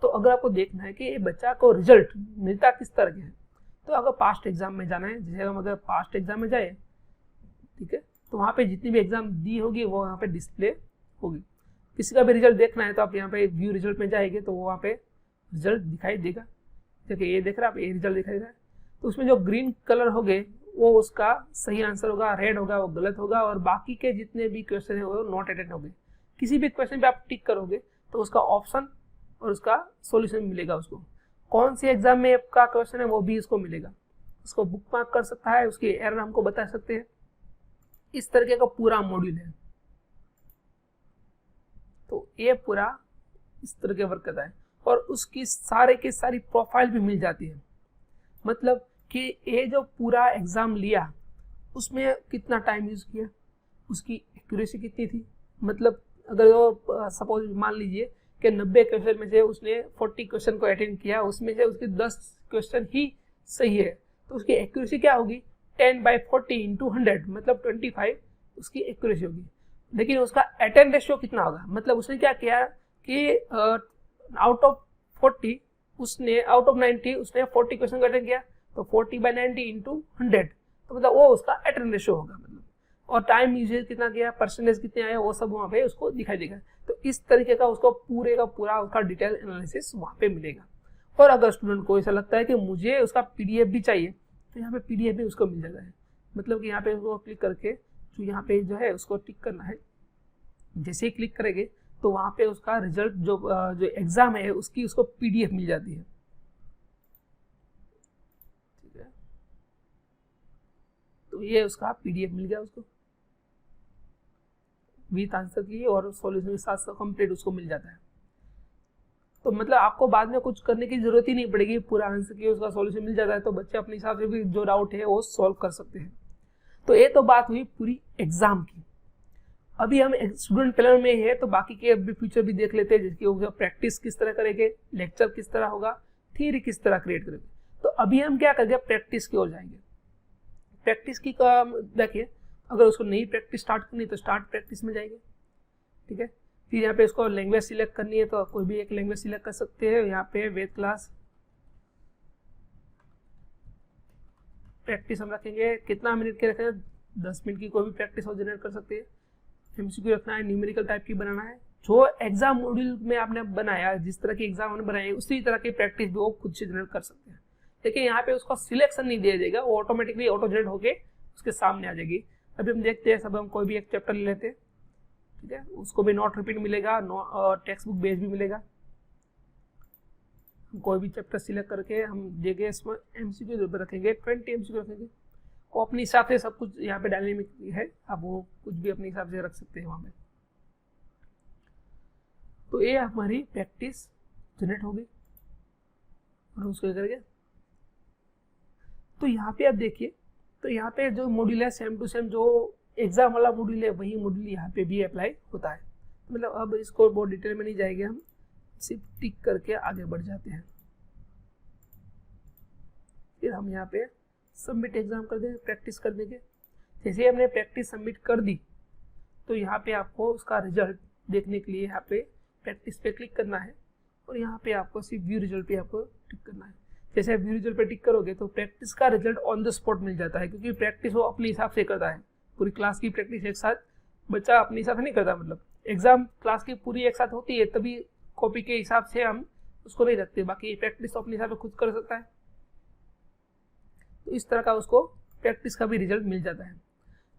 तो अगर आपको देखना है कि बच्चा को रिजल्ट मिलता किस तरह के है, तो अगर पास्ट एग्जाम में जाना है, जैसे हम अगर पास्ट एग्जाम में जाए, ठीक है, तो वहाँ पे जितनी भी एग्जाम दी होगी वो यहाँ पे डिस्प्ले होगी। किसी का भी रिजल्ट देखना है तो आप यहाँ पे व्यू रिजल्ट में जाएंगे तो वो वहाँ पे रिजल्ट दिखाई देगा। देखिए ये देख रहा है आप, ये रिजल्ट दिखाई दे रहा है, तो उसमें जो ग्रीन कलर हो गए वो उसका सही आंसर होगा, रेड होगा वो गलत होगा, और बाकी के जितने भी क्वेश्चन है वो नॉट अटेंड हो गए। किसी भी क्वेश्चन पे आप टिक करोगे तो उसका ऑप्शन और उसका सॉल्यूशन मिलेगा उसको। कौन सी एग्जाम में आपका क्वेश्चन है वो भी इसको मिलेगा, उसको बुक मार्क कर सकता है, उसकी एरर हमको बता सकते हैं। इस तरीके का पूरा मॉड्यूल है। तो ये पूरा इस तरह के वर्क करता है और उसकी सारे की सारी प्रोफाइल भी मिल जाती है, मतलब कि ये जो पूरा एग्जाम लिया उसमें कितना टाइम यूज किया, उसकी एक्यूरेसी कितनी थी, मतलब अगर वो सपोज मान लीजिए कि 90 क्वेश्चन में से उसने 40 क्वेश्चन को अटेंड किया, उसमें से उसके 10 क्वेश्चन ही सही है, तो उसकी एक्यूरेसी क्या होगी 10/40 × 100 मतलब 25 उसकी एक्यूरेसी होगी। लेकिन उसका अटेंड रेशियो कितना होगा, मतलब उसने क्या किया कि आउट ऑफ 90 उसने 40 क्वेश्चन को अटेंड किया, तो 40/90 × 100 तो मतलब वो उसका अटेंड रेशियो होगा, मतलब और टाइम यूजेज कितना किया, परसेंटेज कितने आए, वो सब वहाँ पे उसको दिखाई देगा। तो इस तरीके का उसको पूरे का पूरा उसका डिटेल एनालिसिस वहाँ पे मिलेगा। और अगर स्टूडेंट को ऐसा लगता है कि मुझे उसका PDF भी चाहिए तो यहाँ पे PDF भी उसको मिल जाता है, मतलब कि यहाँ पे उसको क्लिक करके जो यहाँ पे जो है उसको टिक करना है, जैसे ही क्लिक करेंगे तो वहाँ पे उसका रिजल्ट जो एग्जाम है उसकी उसको PDF मिल जाती है। तो ये उसका PDF मिल गया उसको विथ आंसर की और सॉल्यूशन के साथ कंप्लीट उसको मिल जाता है। तो मतलब आपको बाद में कुछ करने की जरूरत ही नहीं पड़ेगी, पूरा आंसर की उसका सॉल्यूशन मिल जाता है, तो बच्चे अपने हिसाब से भी जो डाउट है वो सॉल्व कर सकते हैं। तो ये तो बात हुई पूरी एग्जाम की। अभी हम स्टूडेंट प्लान में है तो बाकी के अभी फ्यूचर भी देख लेते हैं, जिसकी प्रैक्टिस किस तरह करेंगे, लेक्चर किस तरह होगा, थियरी किस तरह क्रिएट करेंगे। तो अभी हम क्या करेंगे, प्रैक्टिस की ओर जाएंगे। प्रैक्टिस की देखिए, अगर उसको नई प्रैक्टिस स्टार्ट करनी है तो स्टार्ट प्रैक्टिस में जाएंगे, ठीक है। फिर यहाँ पे इसको लैंग्वेज सिलेक्ट करनी है तो कोई भी एक लैंग्वेज सिलेक्ट कर सकते हैं। यहाँ पे वेद क्लास प्रैक्टिस हम रखेंगे, कितना मिनट के रखेंगे, 10 मिनट की कोई भी प्रैक्टिस हो जनरेट कर सकते हैं। MCQ रखना है, न्यूमेरिकल टाइप की बनाना है, जो एग्जाम मॉड्यूल में आपने बनाया, जिस तरह की एग्जाम आपने बनाई उसी तरह की प्रैक्टिस भी वो खुद से जनरेट कर सकते हैं। लेकिन यहाँ पे उसको सिलेक्शन नहीं दिया जाएगा, वो ऑटोमेटिकली ऑटो जनरेट होके उसके सामने आ जाएगी। अभी हम देखते हैं, सब हम कोई भी एक चैप्टर ले लेते हैं, ठीक है, उसको भी नोट रिपीट मिलेगा, टेक्स्ट बुक बेस भी मिलेगा। हम कोई भी चैप्टर सिलेक्ट करके हम देंगे, इसमें MCQ रखेंगे, 20 MCQ रखेंगे, वो अपने हिसाब से सब कुछ यहाँ पे डायनेमिक है, आप वो कुछ भी अपने हिसाब से रख सकते हैं वहाँ पे। तो ये हमारी प्रैक्टिस जनरेट होगी और उसको करके तो यहाँ पे आप देखिए, तो यहाँ पे जो मॉड्यूल है सेम टू सेम जो एग्जाम वाला मॉड्यूल है वही मॉड्यूल यहाँ पे भी अप्लाई होता है। मतलब अब इसको बहुत डिटेल में नहीं जाएंगे, हम सिर्फ टिक करके आगे बढ़ जाते हैं। फिर हम यहाँ पे सबमिट एग्जाम कर देंगे, प्रैक्टिस कर देंगे। जैसे हमने प्रैक्टिस सबमिट कर दी तो यहाँ पे आपको उसका रिजल्ट देखने के लिए यहाँ पे प्रैक्टिस पे क्लिक करना है और यहाँ पे आपको सिर्फ व्यू रिजल्ट पे आपको टिक करना है। जैसे व्यू रिजल्ट पे टिक करोगे तो प्रैक्टिस का रिजल्ट ऑन द स्पॉट मिल जाता है, क्योंकि प्रैक्टिस वो अपने हिसाब से करता है। पूरी क्लास की प्रैक्टिस एक साथ बच्चा अपने हिसाब से नहीं करता, मतलब एग्जाम क्लास की पूरी एक साथ होती है तभी कॉपी के हिसाब से हम उसको नहीं रखते, बाकी प्रैक्टिस तो अपने हिसाब से खुद कर सकता है। तो इस तरह का उसको प्रैक्टिस का भी रिजल्ट मिल जाता है।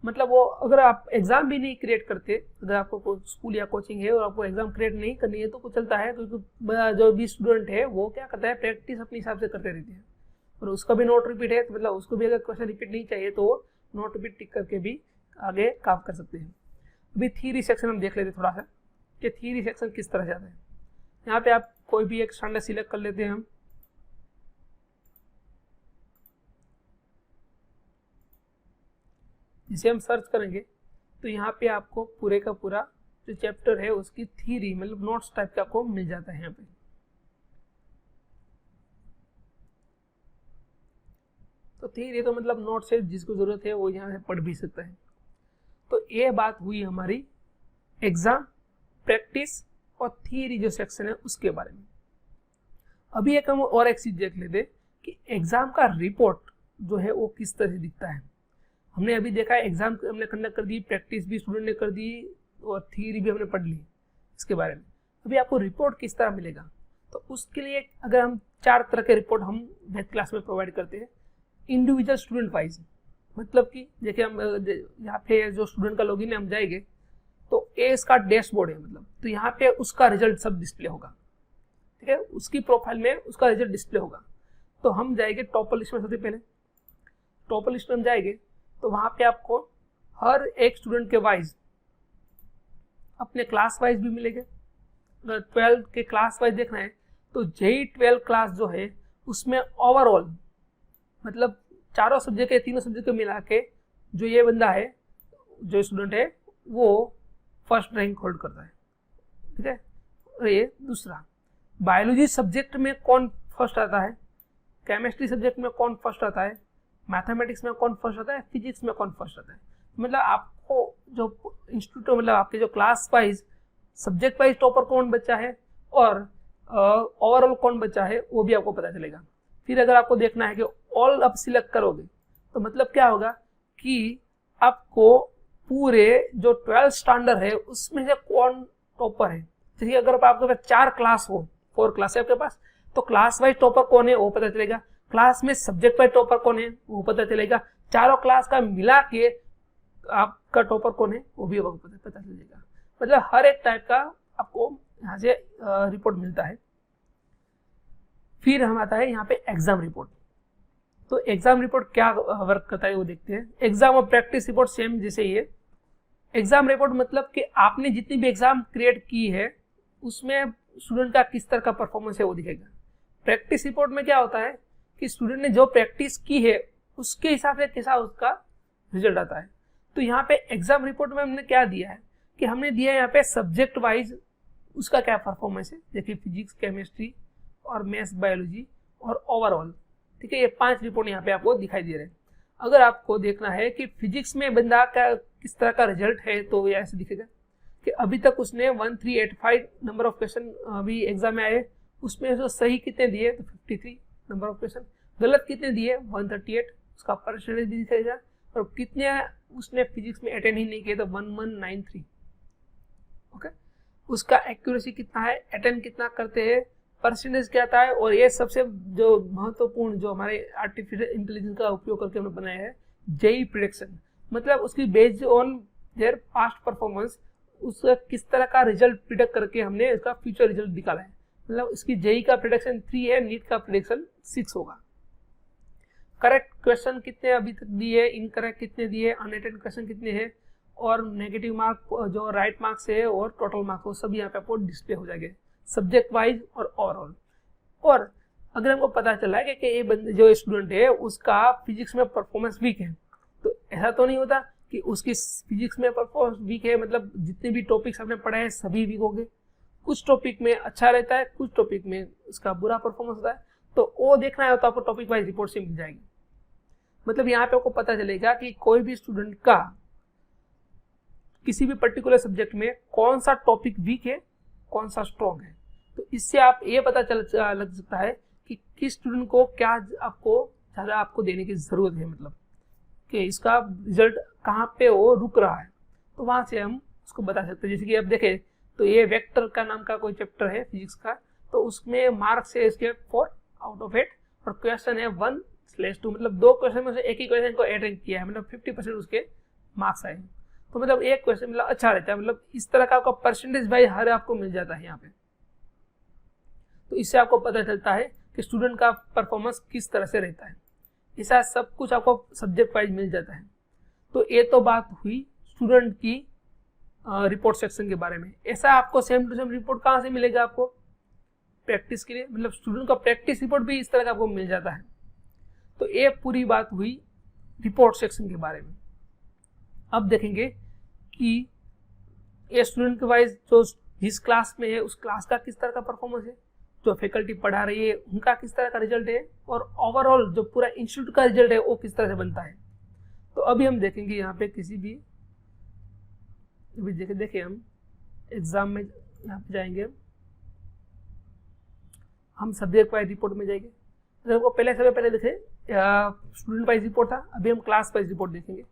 मतलब वो अगर आप एग्जाम भी नहीं क्रिएट करते, अगर आपको स्कूल या कोचिंग है और आपको एग्जाम क्रिएट नहीं करनी है तो कुछ चलता है, क्योंकि जो भी स्टूडेंट है वो क्या करता है, प्रैक्टिस अपने हिसाब से करते रहते हैं और उसका भी नोट रिपीट है, तो मतलब उसको भी अगर क्वेश्चन रिपीट नहीं चाहिए तो नोट रिपीट टिक करके भी आगे काम कर सकते हैं। अभी थ्योरी सेक्शन हम देख लेते हैं थोड़ा सा कि थ्योरी सेक्शन किस तरह से आता है। यहाँ पे आप कोई भी एक स्टैंडर्ड सिलेक्ट कर लेते हैं हम, जिसे हम सर्च करेंगे तो यहाँ पे आपको पूरे का पूरा जो चैप्टर है उसकी थ्योरी मतलब नोट्स टाइप का आपको मिल जाता है यहाँ पे। तो थ्योरी तो मतलब नोट्स है, जिसको जरूरत है वो यहाँ से पढ़ भी सकता है। तो ये बात हुई हमारी एग्जाम, प्रैक्टिस और थ्योरी जो सेक्शन है उसके बारे में। अभी एक हम और एक चीज देख लेते कि एग्जाम का रिपोर्ट जो है वो किस तरह से दिखता है। हमने अभी देखा है एग्जाम हमने कंडक्ट कर दी, प्रैक्टिस भी स्टूडेंट ने कर दी और थ्योरी भी हमने पढ़ ली इसके बारे में। अभी आपको रिपोर्ट किस तरह मिलेगा, तो उसके लिए अगर हम 4 तरह के रिपोर्ट हम वेद क्लास में प्रोवाइड करते हैं इंडिविजुअल स्टूडेंट वाइज। मतलब कि देखिए हम यहाँ पे जो स्टूडेंट का लॉगिन है हम जाएंगे तो ये इसका डैशबोर्ड है, मतलब तो यहाँ पे उसका रिजल्ट सब डिस्प्ले होगा, ठीक है, उसकी प्रोफाइल में उसका रिजल्ट डिस्प्ले होगा। तो हम जाएंगे टॉपर लिस्ट में, सबसे पहले टॉपर लिस्ट में हम जाएंगे तो वहां पे आपको हर एक स्टूडेंट के वाइज अपने क्लास वाइज भी मिलेंगे। अगर 12 के क्लास वाइज देखना है तो JEE 12 क्लास जो है उसमें ओवरऑल मतलब चारों सब्जेक्ट के, तीनों सब्जेक्ट को मिला के जो ये बंदा है, जो स्टूडेंट है वो फर्स्ट रैंक होल्ड करता है, ठीक है। और ये दूसरा, बायोलॉजी सब्जेक्ट में कौन फर्स्ट आता है, केमिस्ट्री सब्जेक्ट में कौन फर्स्ट आता है, मैथमेटिक्स में कौन फर्स्ट आता है, फिजिक्स में कौन फर्स्ट आता है। मतलब आपको जो इंस्टीट्यूट मतलब आपके जो class wise subject wise topper कौन बच्चा है और ओवरऑल कौन बच्चा है वो भी आपको पता चलेगा। फिर अगर आपको देखना है कि ऑल आप सिलेक्ट करोगे तो मतलब क्या होगा कि आपको पूरे जो 12 स्टैंडर्ड है उसमें से कौन टॉपर है। जैसे अगर आपके पास 4 क्लास हो, 4 क्लास है आपके पास, तो क्लास वाइज टॉपर कौन है वो पता चलेगा, क्लास में सब्जेक्ट वाइज टॉपर कौन है वो पता चलेगा, चारों क्लास का मिला के आपका टॉपर कौन है वो भी आपको पता चलेगा। मतलब हर एक टाइप का आपको यहाँ से रिपोर्ट मिलता है। फिर हम आता है यहाँ पे एग्जाम रिपोर्ट। तो एग्जाम रिपोर्ट क्या वर्क करता है वो देखते हैं। एग्जाम और प्रैक्टिस रिपोर्ट सेम जैसे ही है। एग्जाम रिपोर्ट मतलब कि आपने जितनी भी एग्जाम क्रिएट की है उसमें स्टूडेंट का किस तरह का परफॉर्मेंस है वो दिखेगा। प्रैक्टिस रिपोर्ट में क्या होता है कि स्टूडेंट ने जो प्रैक्टिस की है उसके हिसाब से कैसा उसका रिजल्ट आता है। तो यहाँ पे एग्जाम रिपोर्ट में हमने क्या दिया है कि हमने दिया है यहाँ पे सब्जेक्ट वाइज उसका क्या परफॉर्मेंस है। देखिए फिजिक्स, केमिस्ट्री और मैथ्स, बायोलॉजी और ओवरऑल, ठीक है, ये 5 रिपोर्ट यहाँ पे आपको दिखाई दे रहे हैं। अगर आपको देखना है कि फिजिक्स में बंदा का किस तरह का रिजल्ट है तो ये ऐसे दिखेगा कि अभी तक उसने 1385 नंबर ऑफ क्वेश्चन अभी एग्जाम में आए, उसमें जो सही कितने दिए तो 53 नंबर ऑफ क्वेश्चन, गलत कितने दिए 138, उसका परसेंटेज भी दिखेगा, और कितने उसने फिजिक्स में अटेंड ही नहीं किए तो 1193। ओके, उसका एक्यूरेसी कितना है, अटेंड कितना करते हैं, परसेंटेज क्या आता है। और ये सबसे जो महत्वपूर्ण जो हमारे आर्टिफिशियल इंटेलिजेंस का उपयोग करके हमने बनाया है जेई प्रेडिक्शन, मतलब उसकी based on their past performance उसका किस तरह का रिजल्ट प्रिडिक्ट करके हमने इसका फ्यूचर रिजल्ट निकाला है। मतलब इसकी जेई का प्रेडिक्शन 3 है, नीट का प्रेडिक्शन 6 होगा। करेक्ट क्वेश्चन कितने अभी तक दिए, इनकरेक्ट कितने दिए, अनअटेंड क्वेश्चन कितने हैं, और नेगेटिव मार्क जो राइट मार्क्स है और टोटल मार्क्स वो सब यहाँ पे आपको डिस्प्ले हो जाएंगे सब्जेक्ट वाइज और ओवरऑल। और अगर हमको पता चला है कि ये बंदे जो स्टूडेंट है उसका फिजिक्स में परफॉर्मेंस वीक है, तो ऐसा तो नहीं होता कि उसकी फिजिक्स में परफॉर्मेंस वीक है मतलब जितने भी टॉपिक्स हमने पढ़े हैं सभी वीक हो गए। कुछ टॉपिक में अच्छा रहता है, कुछ टॉपिक में उसका बुरा परफॉर्मेंस होता है, तो वो देखना है तो आपको टॉपिक वाइज रिपोर्ट से मिल जाएगी। मतलब यहाँ पे आपको पता चलेगा कि कोई भी स्टूडेंट का किसी भी पर्टिकुलर सब्जेक्ट में कौन सा टॉपिक वीक है, कौन सा स्ट्रॉन्ग है। तो इससे आप ये पता लग सकता है कि किस स्टूडेंट को क्या आपको ज़्यादा आपको देने की ज़रूरत है, मतलब कि इसका रिजल्ट कहाँ पे वो रुक रहा है, तो वहाँ से हम उसको बता सकते हैं। जैसे कि आप देखें तो ये वेक्टर का नाम का कोई चैप्टर है फिजिक्स का, तो उसमें मार्क्स है इसके 4 आउट ऑफ 8 और क्वेश्चन है 1/2, मतलब 2 क्वेश्चन में से एक ही क्वेश्चन को अटेंड किया है, मतलब 50% उसके मार्क्स आए। तो मतलब एक क्वेश्चन मतलब अच्छा रहता है, मतलब इस तरह का आपका परसेंटेज भाई हर आपको मिल जाता है यहाँ पे। तो इससे आपको पता चलता है कि स्टूडेंट का परफॉर्मेंस किस तरह से रहता है। ऐसा सब कुछ आपको सब्जेक्ट वाइज मिल जाता है। तो ये तो बात हुई स्टूडेंट की रिपोर्ट सेक्शन के बारे में। ऐसा आपको सेम टू सेम रिपोर्ट कहाँ से मिलेगा आपको प्रैक्टिस के लिए, मतलब स्टूडेंट का प्रैक्टिस रिपोर्ट भी इस तरह का आपको मिल जाता है। तो ये पूरी बात हुई रिपोर्ट सेक्शन के बारे में। अब देखेंगे कि ये स्टूडेंट के वाइज जो जिस क्लास में है उस क्लास का किस तरह का परफॉर्मेंस है, जो फैकल्टी पढ़ा रही है उनका किस तरह का रिजल्ट है, और ओवरऑल जो पूरा इंस्टीट्यूट का रिजल्ट है वो किस तरह से बनता है। तो अभी हम देखेंगे यहाँ पे किसी भी देखिए हम एग्जाम में यहाँ पे जाएंगे, हम सब्जेक्ट वाइज रिपोर्ट में जाएंगे। तो हमको पहले देखे स्टूडेंट वाइज रिपोर्ट था, अभी हम क्लास वाइज रिपोर्ट देखेंगे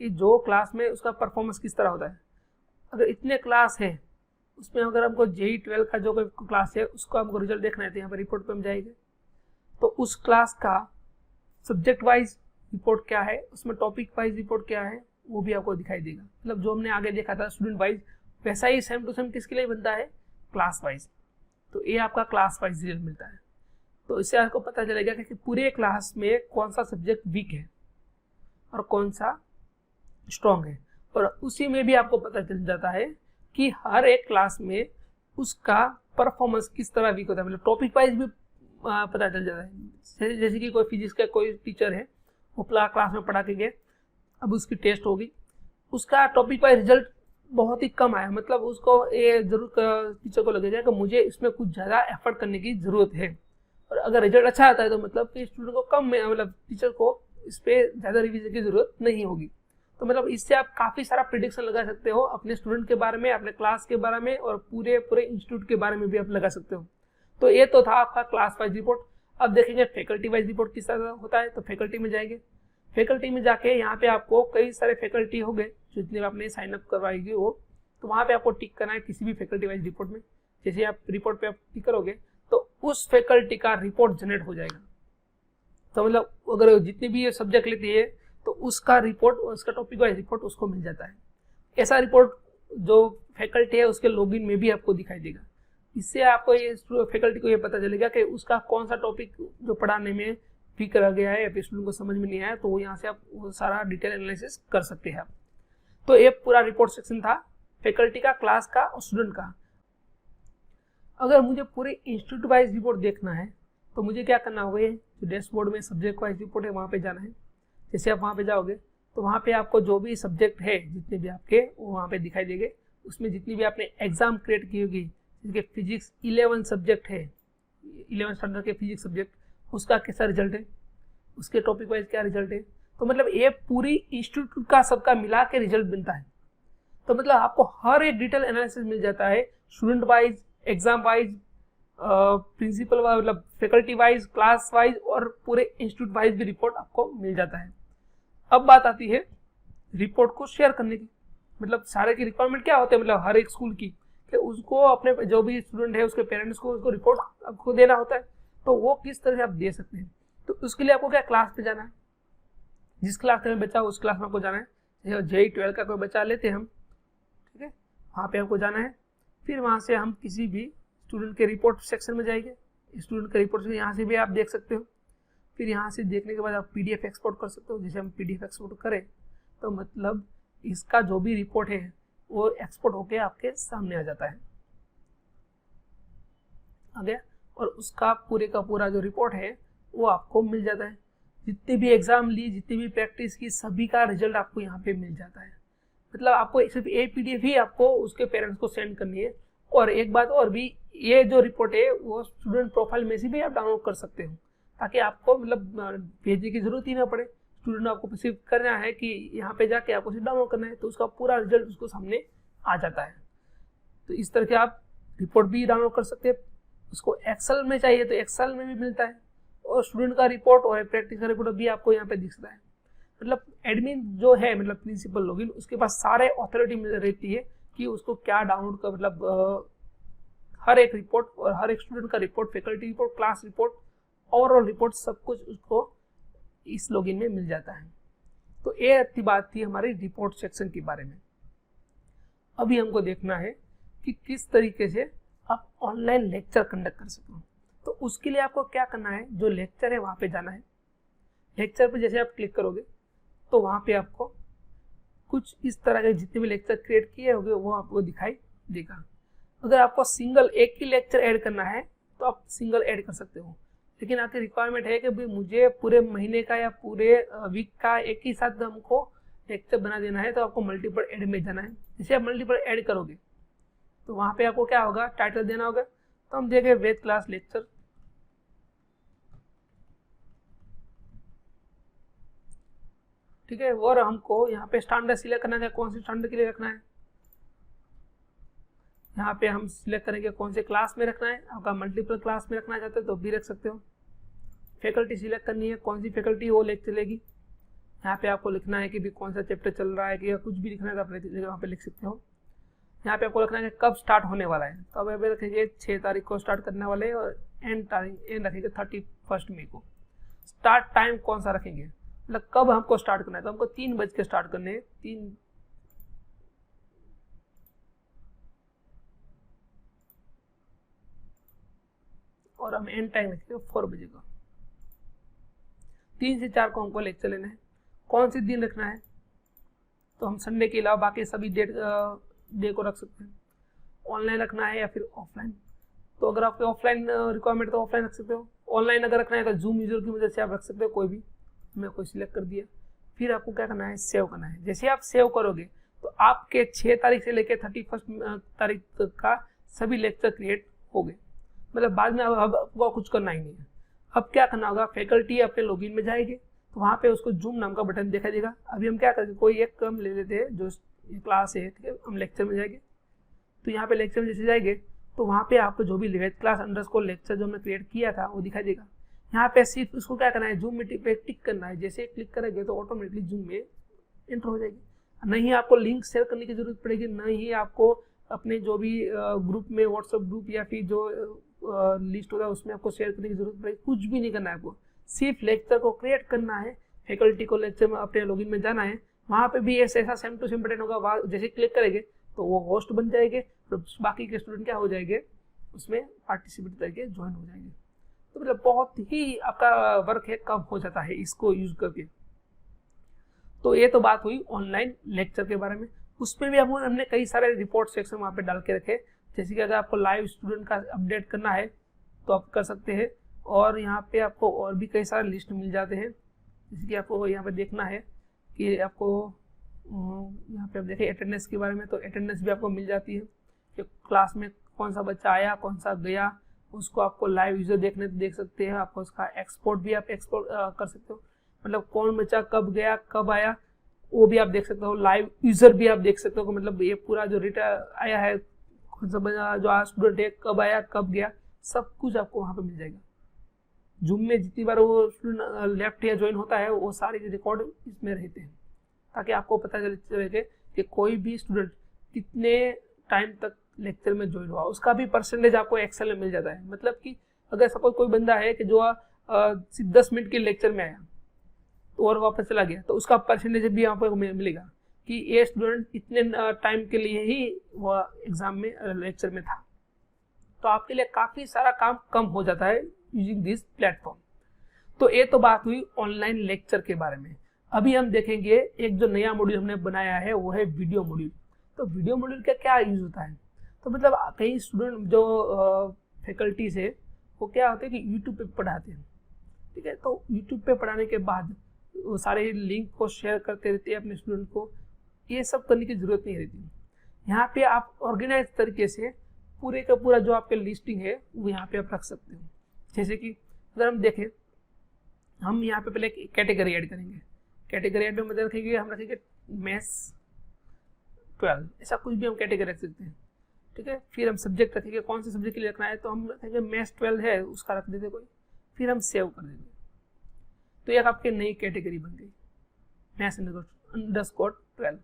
कि जो क्लास में उसका परफॉर्मेंस किस तरह होता है। अगर इतने क्लास है उसमें अगर हमको JEE 12 का जो कोई क्लास है उसको हमको रिजल्ट देखना है तो यहाँ पर रिपोर्ट पे हम जाएंगे, तो उस क्लास का सब्जेक्ट वाइज रिपोर्ट क्या है, उसमें टॉपिक वाइज रिपोर्ट क्या है वो भी आपको दिखाई देगा। मतलब जो हमने आगे देखा था स्टूडेंट वाइज वैसा ही सेम टू सेम किसके लिए बनता है, क्लास वाइज। तो ये आपका क्लास वाइज रिजल्ट मिलता है। तो इससे आपको पता चलेगा कि पूरे क्लास में कौन सा सब्जेक्ट वीक है और कौन सा स्ट्रॉन्ग है, और उसी में भी आपको पता चल जाता है कि हर एक क्लास में उसका परफॉर्मेंस किस तरह वीक होता है। मतलब टॉपिक वाइज भी पता चल जाता है। जैसे कि कोई फिजिक्स का कोई टीचर है वो क्लास में पढ़ा के गए, अब उसकी टेस्ट होगी, उसका टॉपिक वाइज रिजल्ट बहुत ही कम आया, मतलब उसको ये जरूर टीचर को लगेगा कि मुझे इसमें कुछ ज़्यादा एफर्ट करने की ज़रूरत है। और अगर रिजल्ट अच्छा आता है तो मतलब कि स्टूडेंट को कम में मतलब टीचर को इस पर ज़्यादा रिविजन की ज़रूरत नहीं होगी। तो मतलब इससे आप काफ़ी सारा प्रिडिक्शन लगा सकते हो अपने स्टूडेंट के बारे में, अपने क्लास के बारे में, और पूरे इंस्टीट्यूट के बारे में भी आप लगा सकते हो। तो ये तो था आपका क्लास वाइज रिपोर्ट। अब देखेंगे फैकल्टी वाइज रिपोर्ट किस तरह होता है। तो फैकल्टी में जाएंगे, फैकल्टी में जाके यहाँ पे आपको कई सारे फैकल्टी हो गए जितने आपने साइन अप करवाएगी वो, तो वहाँ पे आपको टिक करना है किसी भी फैकल्टी वाइज रिपोर्ट में। जैसे आप रिपोर्ट पे आप टिक करोगे तो उस फैकल्टी का रिपोर्ट जनरेट हो जाएगा। तो मतलब अगर जितने भी सब्जेक्ट लेती है तो उसका रिपोर्ट, उसका टॉपिक वाइज रिपोर्ट उसको मिल जाता है। ऐसा रिपोर्ट जो फैकल्टी है उसके लॉगिन में भी आपको दिखाई देगा। इससे आपको ये फैकल्टी को ये पता चलेगा कि उसका कौन सा टॉपिक जो पढ़ाने में भी करा गया है या फिर स्टूडेंट को समझ में नहीं आया, तो वो यहाँ से आप वो सारा डिटेल एनालिसिस कर सकते हैं आप। तो ये पूरा रिपोर्ट सेक्शन था फैकल्टी का, क्लास का और स्टूडेंट का। अगर मुझे पूरे इंस्टीट्यूट वाइज रिपोर्ट देखना है तो मुझे क्या करना होगा, ये जो डैशबोर्ड में सब्जेक्ट वाइज रिपोर्ट है वहाँ पे जाना है। जैसे आप वहाँ पे जाओगे तो वहाँ पे आपको जो भी सब्जेक्ट है जितने भी आपके वो वहाँ पे दिखाई देंगे। उसमें जितनी भी आपने एग्जाम क्रिएट की होगी, जिसके फिजिक्स 11 सब्जेक्ट है, 11 स्टैंडर्ड के फिजिक्स सब्जेक्ट, उसका कैसा रिजल्ट है, उसके टॉपिक वाइज क्या रिजल्ट है। तो मतलब ये पूरी इंस्टीट्यूट का सबका मिला के रिजल्ट बनता है। तो मतलब आपको हर एक डिटेल एनालिसिस मिल जाता है, student wise, exam wise, principal wise, मतलब फैकल्टी वाइज, क्लास वाइज और पूरे इंस्टीट्यूट वाइज भी रिपोर्ट आपको मिल जाता है। अब बात आती है रिपोर्ट को शेयर करने की। मतलब सारे की रिक्वायरमेंट क्या होते हैं, मतलब हर एक स्कूल की, कि उसको अपने जो भी स्टूडेंट है उसके पेरेंट्स को उसको रिपोर्ट आपको देना होता है। तो वो किस तरह से आप दे सकते हैं, तो उसके लिए आपको क्या क्लास पे जाना है, जिस क्लास में बच्चा उस क्लास में आपको जाना है। जैसे JEE 12 का कोई बच्चा लेते हैं हम, ठीक है, वहाँ पे आपको जाना है। फिर वहाँ से हम किसी भी स्टूडेंट के रिपोर्ट सेक्शन में जाएंगे। स्टूडेंट के रिपोर्ट यहाँ से भी आप देख सकते हो। फिर यहाँ से देखने के बाद आप PDF एक्सपोर्ट कर सकते हो। जैसे हम PDF एक्सपोर्ट करें तो मतलब इसका जो भी रिपोर्ट है वो एक्सपोर्ट होके आपके सामने आ जाता है, आ गया। और उसका पूरे का पूरा जो रिपोर्ट है वो आपको मिल जाता है। जितने भी एग्जाम ली, जितनी भी प्रैक्टिस की, सभी का रिजल्ट आपको यहाँ पे मिल जाता है। मतलब आपको सिर्फ एक PDF ही आपको उसके पेरेंट्स को सेंड करनी है। और एक बात और भी, ये जो रिपोर्ट है वो स्टूडेंट प्रोफाइल में से भी आप डाउनलोड कर सकते हो, ताकि आपको मतलब भेजने की जरूरत ही ना पड़े। स्टूडेंट आपको सिर्फ करना है कि यहाँ पे जाके आपको सिर्फ डाउनलोड करना है, तो उसका पूरा रिजल्ट उसको सामने आ जाता है। तो इस तरह के आप रिपोर्ट भी डाउनलोड कर सकते हैं। उसको एक्सेल में चाहिए तो एक्सेल में भी मिलता है, और स्टूडेंट का रिपोर्ट और प्रैक्टिस का रिपोर्ट भी आपको यहाँ पे दिखता है। मतलब एडमिन जो है, मतलब प्रिंसिपल लॉगिन, उसके पास सारे ऑथोरिटी रहती है कि उसको क्या डाउनलोड का, मतलब हर एक रिपोर्ट और हर एक स्टूडेंट का report, faculty report, class report, overall report, सब कुछ उसको इस लॉगिन में मिल जाता है। तो ये अच्छी बात थी हमारी रिपोर्ट सेक्शन के बारे में। अभी हमको देखना है कि किस तरीके से आप ऑनलाइन लेक्चर कंडक्ट कर सकते हो। तो उसके लिए आपको क्या करना है, जो लेक्चर है वहाँ पे जाना है। लेक्चर पे जैसे आप क्लिक करोगे तो वहाँ पे आपको कुछ इस तरह के जितने भी लेक्चर क्रिएट किए होंगे वो आपको दिखाई देगा। अगर आपको सिंगल एक ही लेक्चर ऐड करना है तो आप सिंगल ऐड कर सकते हो, लेकिन आपकी रिक्वायरमेंट है कि भाई मुझे पूरे महीने का या पूरे वीक का एक ही साथ हमको लेक्चर बना देना है, तो आपको मल्टीपल ऐड में जाना है। जैसे आप मल्टीपल ऐड करोगे तो वहाँ पे आपको क्या होगा, टाइटल देना होगा। तो हम देखें वेद क्लास लेक्चर, ठीक है। और हमको यहाँ पे स्टैंडर्ड सिलेक्ट करना है, कौन सी स्टैंडर्ड के लिए रखना है। यहाँ पे हम सिलेक्ट करेंगे कौन से क्लास में रखना है। आपका मल्टीपल क्लास में रखना चाहते हो तो भी रख सकते हो। फैकल्टी सिलेक्ट करनी है, कौन सी फैकल्टी वो लेक्चर चलेगी। यहाँ पे आपको लिखना है कि भी कौन सा चैप्टर चल रहा है, कि या कुछ भी लिखना है तो आप वहाँ पे लिख सकते हो। यहाँ पे आपको लिखना है कि कब स्टार्ट होने वाला है, तो अब यहाँ रखेंगे 6 तारीख को स्टार्ट करने वाले हैं, और एंड रखेंगे 31 मई को। स्टार्ट टाइम कौन सा रखेंगे, मतलब कब हमको स्टार्ट करना है, तो हमको 3 बज के स्टार्ट करने हैं, 3 और हम एंड टाइम रखेंगे 4 बजे का। 3 से 4 को हमको लेक्चर लेना है। कौन से दिन रखना है, तो हम संडे के अलावा बाकी सभी डे को रख सकते हैं। ऑनलाइन रखना है या फिर ऑफलाइन, तो अगर आपके ऑफलाइन रिक्वायरमेंट तो ऑफलाइन रख सकते हो। ऑनलाइन अगर रखना है तो जूम यूजर की मदद से आप रख सकते हो, कोई भी। मैं कोई सिलेक्ट कर दिया। फिर आपको क्या करना है, सेव करना है। जैसे आप सेव करोगे तो आपके 6 तारीख से लेकर 31 तारीख तक का सभी लेक्चर क्रिएट हो गए। मतलब बाद में अब आपको कुछ करना ही नहीं है। अब क्या करना होगा, फैकल्टी अपने लॉगिन में जाएगी तो वहाँ पे उसको जूम नाम का बटन दिखाई देगा। अभी हम क्या करेंगे, कोई एक हम ले लेते हैं जो क्लास है, ठीक है। हम लेक्चर में जाएंगे तो यहाँ पे लेक्चर में जैसे जाएंगे तो वहाँ पे आपको जो भी वेद क्लास अंडरस्कोर लेक्चर जो हमने क्रिएट किया था वो दिखाई देगा। यहाँ पे सिर्फ उसको क्या करना है, जूम मीटिंग पे टिक करना है। जैसे क्लिक करेंगे तो ऑटोमेटिकली जूम में एंटर हो जाएगी। नहीं आपको लिंक शेयर करने की जरूरत पड़ेगी, नहीं आपको अपने जो भी ग्रुप में, व्हाट्सएप ग्रुप या फिर जो लिस्ट होगा उसमें आपको शेयर करने की जरूरत पड़ेगी। कुछ भी नहीं करना है आपको, सिर्फ लेक्चर को क्रिएट करना है। फैकल्टी को लेक्चर में अपने लॉगिन में जाना है, वहाँ पे भी ऐसा सेम टू सेम बटन होगा। जैसे क्लिक करेंगे तो वो होस्ट बन जाएंगे, तो बाकी के स्टूडेंट क्या हो जाएंगे, उसमें पार्टिसिपेट करके ज्वाइन हो जाएंगे। तो मतलब बहुत ही आपका वर्क है कम हो जाता है इसको यूज करके। तो ये तो बात हुई ऑनलाइन लेक्चर के बारे में। उसमें भी हमने कई सारे रिपोर्ट सेक्शन वहाँ पे डाल के रखे, जैसे कि अगर आपको लाइव स्टूडेंट का अपडेट करना है तो आप कर सकते हैं। और यहाँ पे आपको और भी कई सारे लिस्ट मिल जाते हैं, जैसे कि आपको यहाँ पे देखना है कि आपको यहाँ पे आप देखें अटेंडेंस के बारे में, तो अटेंडेंस भी आपको मिल जाती है कि क्लास में कौन सा बच्चा आया कौन सा गया, उसको आपको लाइव यूजर देखने देख सकते हैं। आपको उसका एक्सपोर्ट भी आप एक्सपोर्ट कर सकते हो, मतलब कौन बच्चा कब गया कब आया वो भी आप देख सकते हो। लाइव यूजर भी आप देख सकते हो, मतलब ये पूरा जो डेटा आया है कौन सा बच्चा जो स्टूडेंट है कब आया कब गया, सब कुछ आपको वहाँ पे मिल जाएगा। जूम में जितनी बार वो स्टूडेंट लेफ्ट या ज्वाइन होता है वो सारे रिकॉर्ड इसमें रहते हैं, ताकि आपको पता चले कि कोई भी स्टूडेंट कितने टाइम तक लेक्चर में ज्वाइन हुआ, उसका भी परसेंटेज आपको एक्सेल में मिल जाता है। मतलब कि अगर सपोज कोई बंदा है कि जो 10 मिनट के लेक्चर में आया तो और वापस चला गया, तो उसका परसेंटेज भी यहाँ पर मिलेगा कि ये स्टूडेंट इतने टाइम के लिए ही वो एग्जाम में लेक्चर में था। तो आपके लिए काफ़ी सारा काम कम हो जाता है यूजिंग दिस प्लेटफॉर्म। तो ये तो बात हुई ऑनलाइन लेक्चर के बारे में। अभी हम देखेंगे एक जो नया मॉड्यूल हमने बनाया है वो है वीडियो मॉड्यूल। तो वीडियो मॉड्यूल का क्या यूज होता है, तो मतलब कई स्टूडेंट जो फैकल्टीज है वो क्या होते हैं कि यूट्यूब पे पढ़ाते हैं, ठीक है। तो यूट्यूब पे पढ़ाने के बाद वो सारे लिंक को शेयर करते रहते हैं अपने स्टूडेंट को, ये सब करने की जरूरत नहीं रहती। यहाँ पे आप ऑर्गेनाइज तरीके से पूरे का पूरा जो आपके लिस्टिंग है वो यहाँ पे आप रख सकते हो। जैसे कि अगर हम देखें, हम यहाँ पे पहले कैटेगरी ऐड करेंगे। कैटेगरी ऐड में मतलब रखेंगे, हम रखेंगे मैथ्स 12, ऐसा कुछ भी हम कैटेगरी रख सकते हैं, ठीक है। फिर हम सब्जेक्ट रखेंगे, कौन से सब्जेक्ट के लिए रखना है, तो हम रखेंगे मैथ्स 12 है उसका रख देते कोई, फिर हम सेव कर देंगे। तो एक आपकी नई कैटेगरी बन गई मैथ्स _12।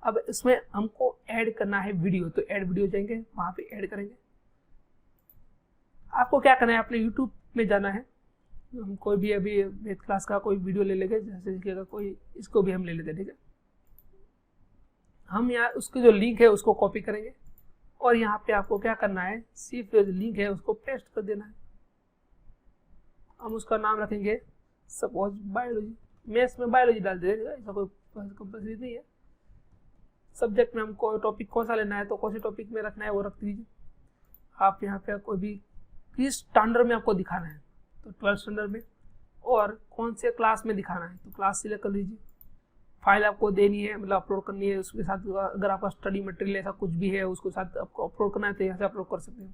अब इसमें हमको ऐड करना है वीडियो, तो ऐड वीडियो जाएंगे वहाँ पे ऐड करेंगे। आपको क्या करना है, अपने यूट्यूब में जाना है, हम कोई भी अभी मैथ क्लास का कोई वीडियो ले लेंगे, जैसे कि अगर कोई इसको भी हम ले लेते हैं, ठीक है। हम यहाँ उसकी जो लिंक है उसको कॉपी करेंगे और यहाँ पे आपको क्या करना है, सिर्फ जो लिंक है उसको पेस्ट कर देना है। हम उसका नाम रखेंगे सपोज बायोलॉजी, मैथ्स में बायोलॉजी डाल देंगे, ऐसा कोई कंपल्सरी नहीं है। सब्जेक्ट में हमको टॉपिक कौन सा लेना है तो कौन से टॉपिक में रखना है वो रख दीजिए। आप यहाँ पे कोई भी किस स्टैंडर्ड में आपको दिखाना है तो 12 स्टैंडर्ड में, और कौन से क्लास में दिखाना है तो क्लास सिलेक्ट कर लीजिए। फाइल आपको देनी है, मतलब अपलोड करनी है, उसके साथ अगर आपका स्टडी मटेरियल ऐसा कुछ भी है उसको साथ आपको अपलोड करना है तो यहाँ से अपलोड कर सकते हो।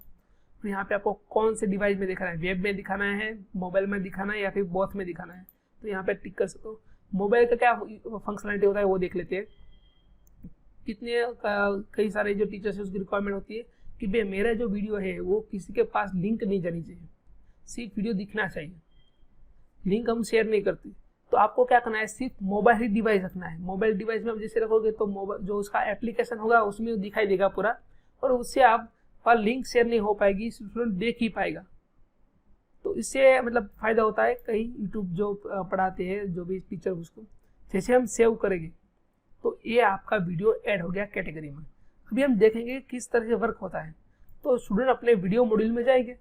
फिर यहाँ पे आपको कौन से डिवाइस में दिखाना है, वेब में दिखाना है, मोबाइल में दिखाना है या फिर बोथ में दिखाना है, तो यहाँ पे टिक कर सकते हो। मोबाइल का क्या फंक्शनलिटी होता है वो देख लेते हैं। कितने कई सारे जो टीचर्स है उसकी रिक्वायरमेंट होती है कि भाई मेरा जो वीडियो है वो किसी के पास लिंक नहीं जानी चाहिए, सिर्फ वीडियो दिखना चाहिए, लिंक हम शेयर नहीं करते। तो आपको क्या करना है, सिर्फ मोबाइल ही डिवाइस रखना है। मोबाइल डिवाइस में आप जैसे रखोगे तो मोबाइल जो उसका एप्लीकेशन होगा उसमें दिखाई देगा पूरा, और उससे आप लिंक शेयर नहीं हो पाएगी, स्टूडेंट देख ही पाएगा। तो इससे मतलब फायदा होता है। कई यूट्यूब जो पढ़ाते हैं जो भी टीचर, उसको जैसे हम सेव करेंगे तो ये आपका वीडियो ऐड हो गया कैटेगरी में। अभी हम देखेंगे किस तरह से वर्क होता है। तो स्टूडेंट अपने वीडियो मॉड्यूल में जाएंगे,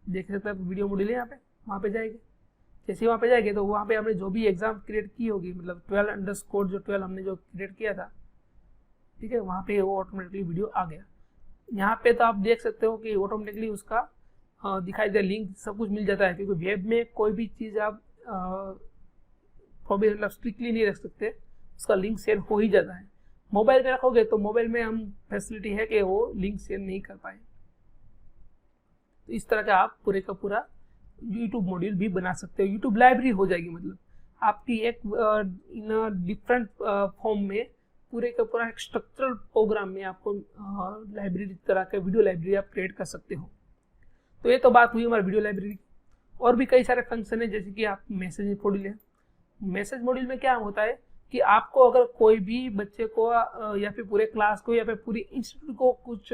देख सकते हैं वीडियो मॉड्यूल है यहाँ पे, वहाँ पे जाएंगे। जैसे वहाँ पे जाएंगे तो वहाँ पे हमने जो भी एग्जाम क्रिएट की होगी, मतलब 12_ हमने जो क्रिएट किया था, ठीक है, वहाँ पे वो ऑटोमेटिकली वीडियो आ गया। यहाँ पे तो आप देख सकते हो कि ऑटोमेटिकली उसका दिखाई दे, लिंक सब कुछ मिल जाता है, क्योंकि वेब में कोई भी चीज़ आप मतलब स्ट्रिक्टली नहीं रख सकते, उसका लिंक शेयर हो ही जाता है। मोबाइल में रखोगे तो मोबाइल में हम फैसिलिटी है कि वो लिंक शेयर नहीं कर पाए। तो इस तरह का आप पूरे का पूरा यूट्यूब मॉड्यूल भी बना सकते हो। यूट्यूब लाइब्रेरी हो जाएगी, मतलब आपकी एक इन डिफरेंट फॉर्म में पूरे का पूरा एक स्ट्रक्चरल प्रोग्राम में आपको लाइब्रेरी तरह का वीडियो लाइब्रेरी आप क्रिएट कर सकते हो। तो ये तो बात हुई हमारी वीडियो लाइब्रेरी की। और भी कई सारे फंक्शन है, जैसे कि आप मैसेज मॉड्यूल है। मैसेज मॉड्यूल में क्या होता है कि आपको अगर कोई भी बच्चे को या फिर पूरे क्लास को या फिर पूरी इंस्टीट्यूट को कुछ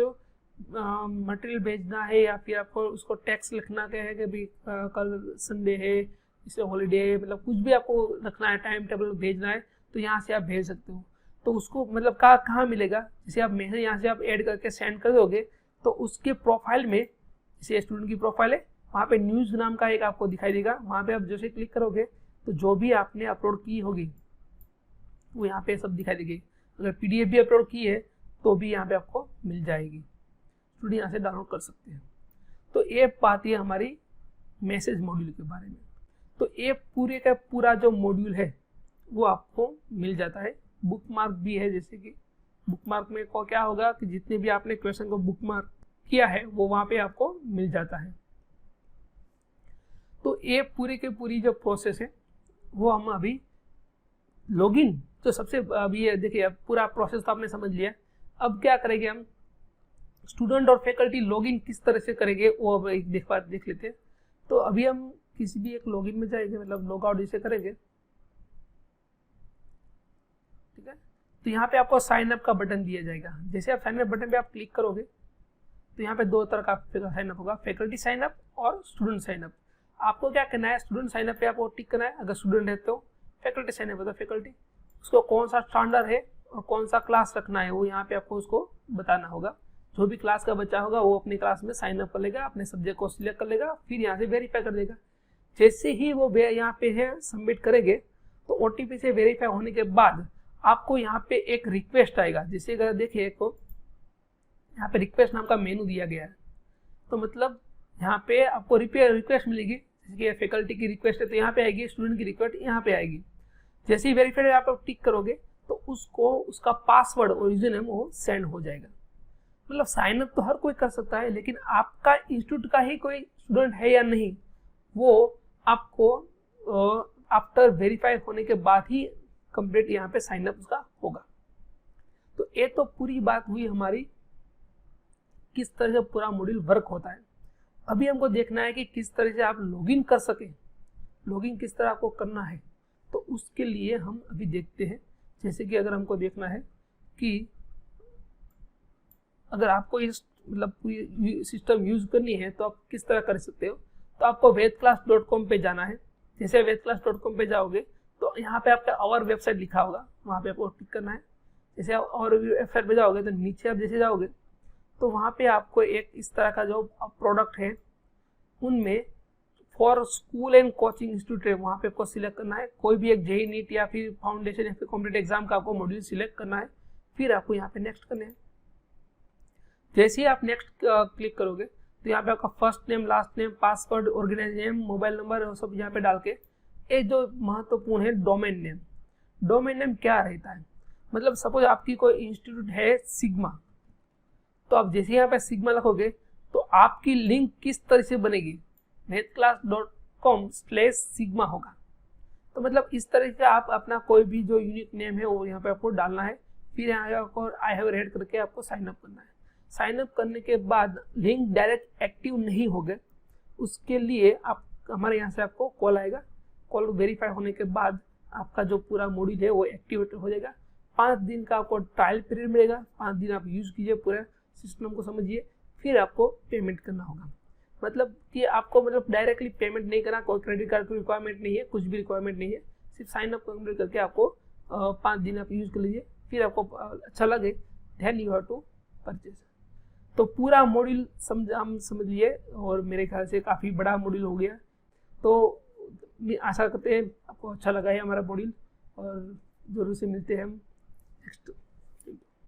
मटेरियल भेजना है, या फिर आपको उसको टेक्स्ट लिखना है कि भाई कल संडे है, इसे हॉलीडे है, मतलब कुछ भी आपको रखना है, टाइम टेबल भेजना है, तो यहाँ से आप भेज सकते हो। तो उसको मतलब कहाँ मिलेगा, जैसे आप मैसेज यहाँ से आप ऐड करके सेंड कर दोगे तो उसके प्रोफाइल में, जैसे स्टूडेंट की प्रोफाइल है वहाँ पे न्यूज़ नाम का एक आपको दिखाई देगा, वहाँ पे आप जैसे क्लिक करोगे तो जो भी आपने अपलोड की होगी वो यहाँ पे सब दिखाई देगी। अगर PDF भी अपलोड की है तो भी यहाँ पे आपको मिल जाएगी, स्टूडेंट यहाँ से डाउनलोड कर सकते हैं। तो ये बात है हमारी मैसेज मॉड्यूल के बारे में। तो ये पूरे का पूरा जो मॉड्यूल है वो आपको मिल जाता है। बुकमार्क भी है, जैसे कि बुकमार्क में को क्या होगा कि जितने भी आपने क्वेश्चन को बुकमार्क किया है वो वहाँ पे आपको मिल जाता है। तो ये पूरी के पूरी जो प्रोसेस है वो हम अभी लॉगिन, तो सबसे अभी ये देखिए अब पूरा प्रोसेस तो आपने समझ लिया। अब क्या करेंगे हम, स्टूडेंट और फैकल्टी लॉगिन किस तरह से करेंगे वो अब एक देख लेते हैं। तो अभी हम किसी भी एक लॉगिन में जाएंगे, मतलब लॉग आउट जैसे करेंगे, ठीक है। तो यहाँ पे आपको साइन अप का बटन दिया जाएगा। जैसे आप साइन अप बटन पे आप क्लिक करोगे तो यहाँ पे दो तरह का साइन अप होगा, फैकल्टी साइन अप और स्टूडेंट साइन अप। आपको क्या करना है, स्टूडेंट साइन अप पे आपको टिक करना है अगर स्टूडेंट है, तो फैकल्टी साइन अप है तो फैकल्टी, उसको कौन सा स्टैंडर्ड है और कौन सा क्लास रखना है वो यहाँ पे आपको उसको बताना होगा। जो भी क्लास का बच्चा होगा वो अपनी क्लास में साइन अप कर लेगा, अपने सब्जेक्ट को सिलेक्ट कर लेगा, फिर यहाँ से वेरीफाई कर देगा। जैसे ही वो यहाँ पे है सबमिट करेंगे तो OTP से वेरीफाई होने के बाद आपको यहाँ पे एक रिक्वेस्ट आएगा। जैसे अगर देखिए को यहाँ पे रिक्वेस्ट नाम का मेनू दिया गया है, तो मतलब यहाँ पे आपको रिक्वेस्ट मिलेगी। जैसे कि फैकल्टी की रिक्वेस्ट है तो यहाँ पे आएगी, स्टूडेंट की रिक्वेस्ट यहाँ पे आएगी। जैसे ही वेरीफाइड आप टिक करोगे तो उसको उसका पासवर्ड और यूजर नेम वो सेंड हो जाएगा। मतलब साइन अप तो हर कोई कर सकता है, लेकिन आपका इंस्टीट्यूट का ही कोई स्टूडेंट है या नहीं वो आपको आफ्टर वेरीफाई होने के बाद ही कंप्लीट यहाँ पे साइन अप उसका होगा। तो ये तो पूरी बात हुई हमारी किस तरह से पूरा मॉड्यूल वर्क होता है। अभी हमको देखना है कि किस तरह से आप लॉगिन कर सकें, लॉगिन किस तरह आपको करना है। तो उसके लिए हम अभी देखते हैं। जैसे कि अगर हमको देखना है कि अगर आपको इस मतलब पूरी सिस्टम यूज करनी है तो आप किस तरह कर सकते हो, तो आपको vedclass.com पे जाना है। जैसे vedclass.com पे जाओगे तो यहाँ पे आपका और वेबसाइट लिखा होगा, वहाँ पे आपको क्लिक करना है। जैसे आप और वेबसाइट पे जाओगे तो नीचे आप जैसे जाओगे तो वहाँ पे आपको एक इस तरह का जो प्रोडक्ट है उनमें for school and coaching institute है, वहाँ पे आपको सिलेक्ट करना है। कोई भी एक JEE नीट या फिर फाउंडेशन या फिर कॉम्पिटेटिव एग्जाम का आपको मॉड्यूल सिलेक्ट करना है, फिर आपको यहाँ पे नेक्स्ट करना है। जैसे ही आप नेक्स्ट क्लिक करोगे तो यहाँ पे आपका first name, last name, password, organise name, mobile number और सब यहाँ पे डाल के ये जो महत्वपूर्ण है डोमेन नेम। डोमेन नेम क्या रहता है, मतलब सपोज आपकी कोई इंस्टीट्यूट है सिग्मा, तो आप जैसे यहाँ पे सिग्मा लिखोगे तो आपकी लिंक किस तरह से बनेगी, vedclass.com/sigma होगा। तो मतलब इस तरह से आप अपना कोई भी जो यूनिक नेम है वो यहाँ पे आपको डालना है। फिर यहाँ आपको आई हैव रेड करके आपको साइन अप करना है। साइन अप करने के बाद लिंक डायरेक्ट एक्टिव नहीं होगा, उसके लिए आप हमारे यहाँ से आपको कॉल आएगा। कॉल वेरीफाई होने के बाद आपका जो पूरा मॉड्यूल है वो एक्टिवेट हो जाएगा। 5 दिन का आपको ट्रायल पीरियड मिलेगा। 5 दिन आप यूज कीजिए, पूरे सिस्टम को समझिए, फिर आपको पेमेंट करना होगा। मतलब कि आपको मतलब डायरेक्टली पेमेंट नहीं करना, कोई क्रेडिट कार्ड की रिक्वायरमेंट नहीं है, कुछ भी रिक्वायरमेंट नहीं है। सिर्फ साइन अप कंप्लीट करके आपको 5 दिन आप यूज कर लीजिए, फिर आपको अच्छा लगे then you have to purchase. तो पूरा मॉड्यूल हम समझ लिए और मेरे ख्याल से काफ़ी बड़ा मॉड्यूल हो गया। तो आशा करते हैं आपको अच्छा लगा है हमारा मॉड्यूल, और ज़रूर से मिलते हैं हम नेक्स्ट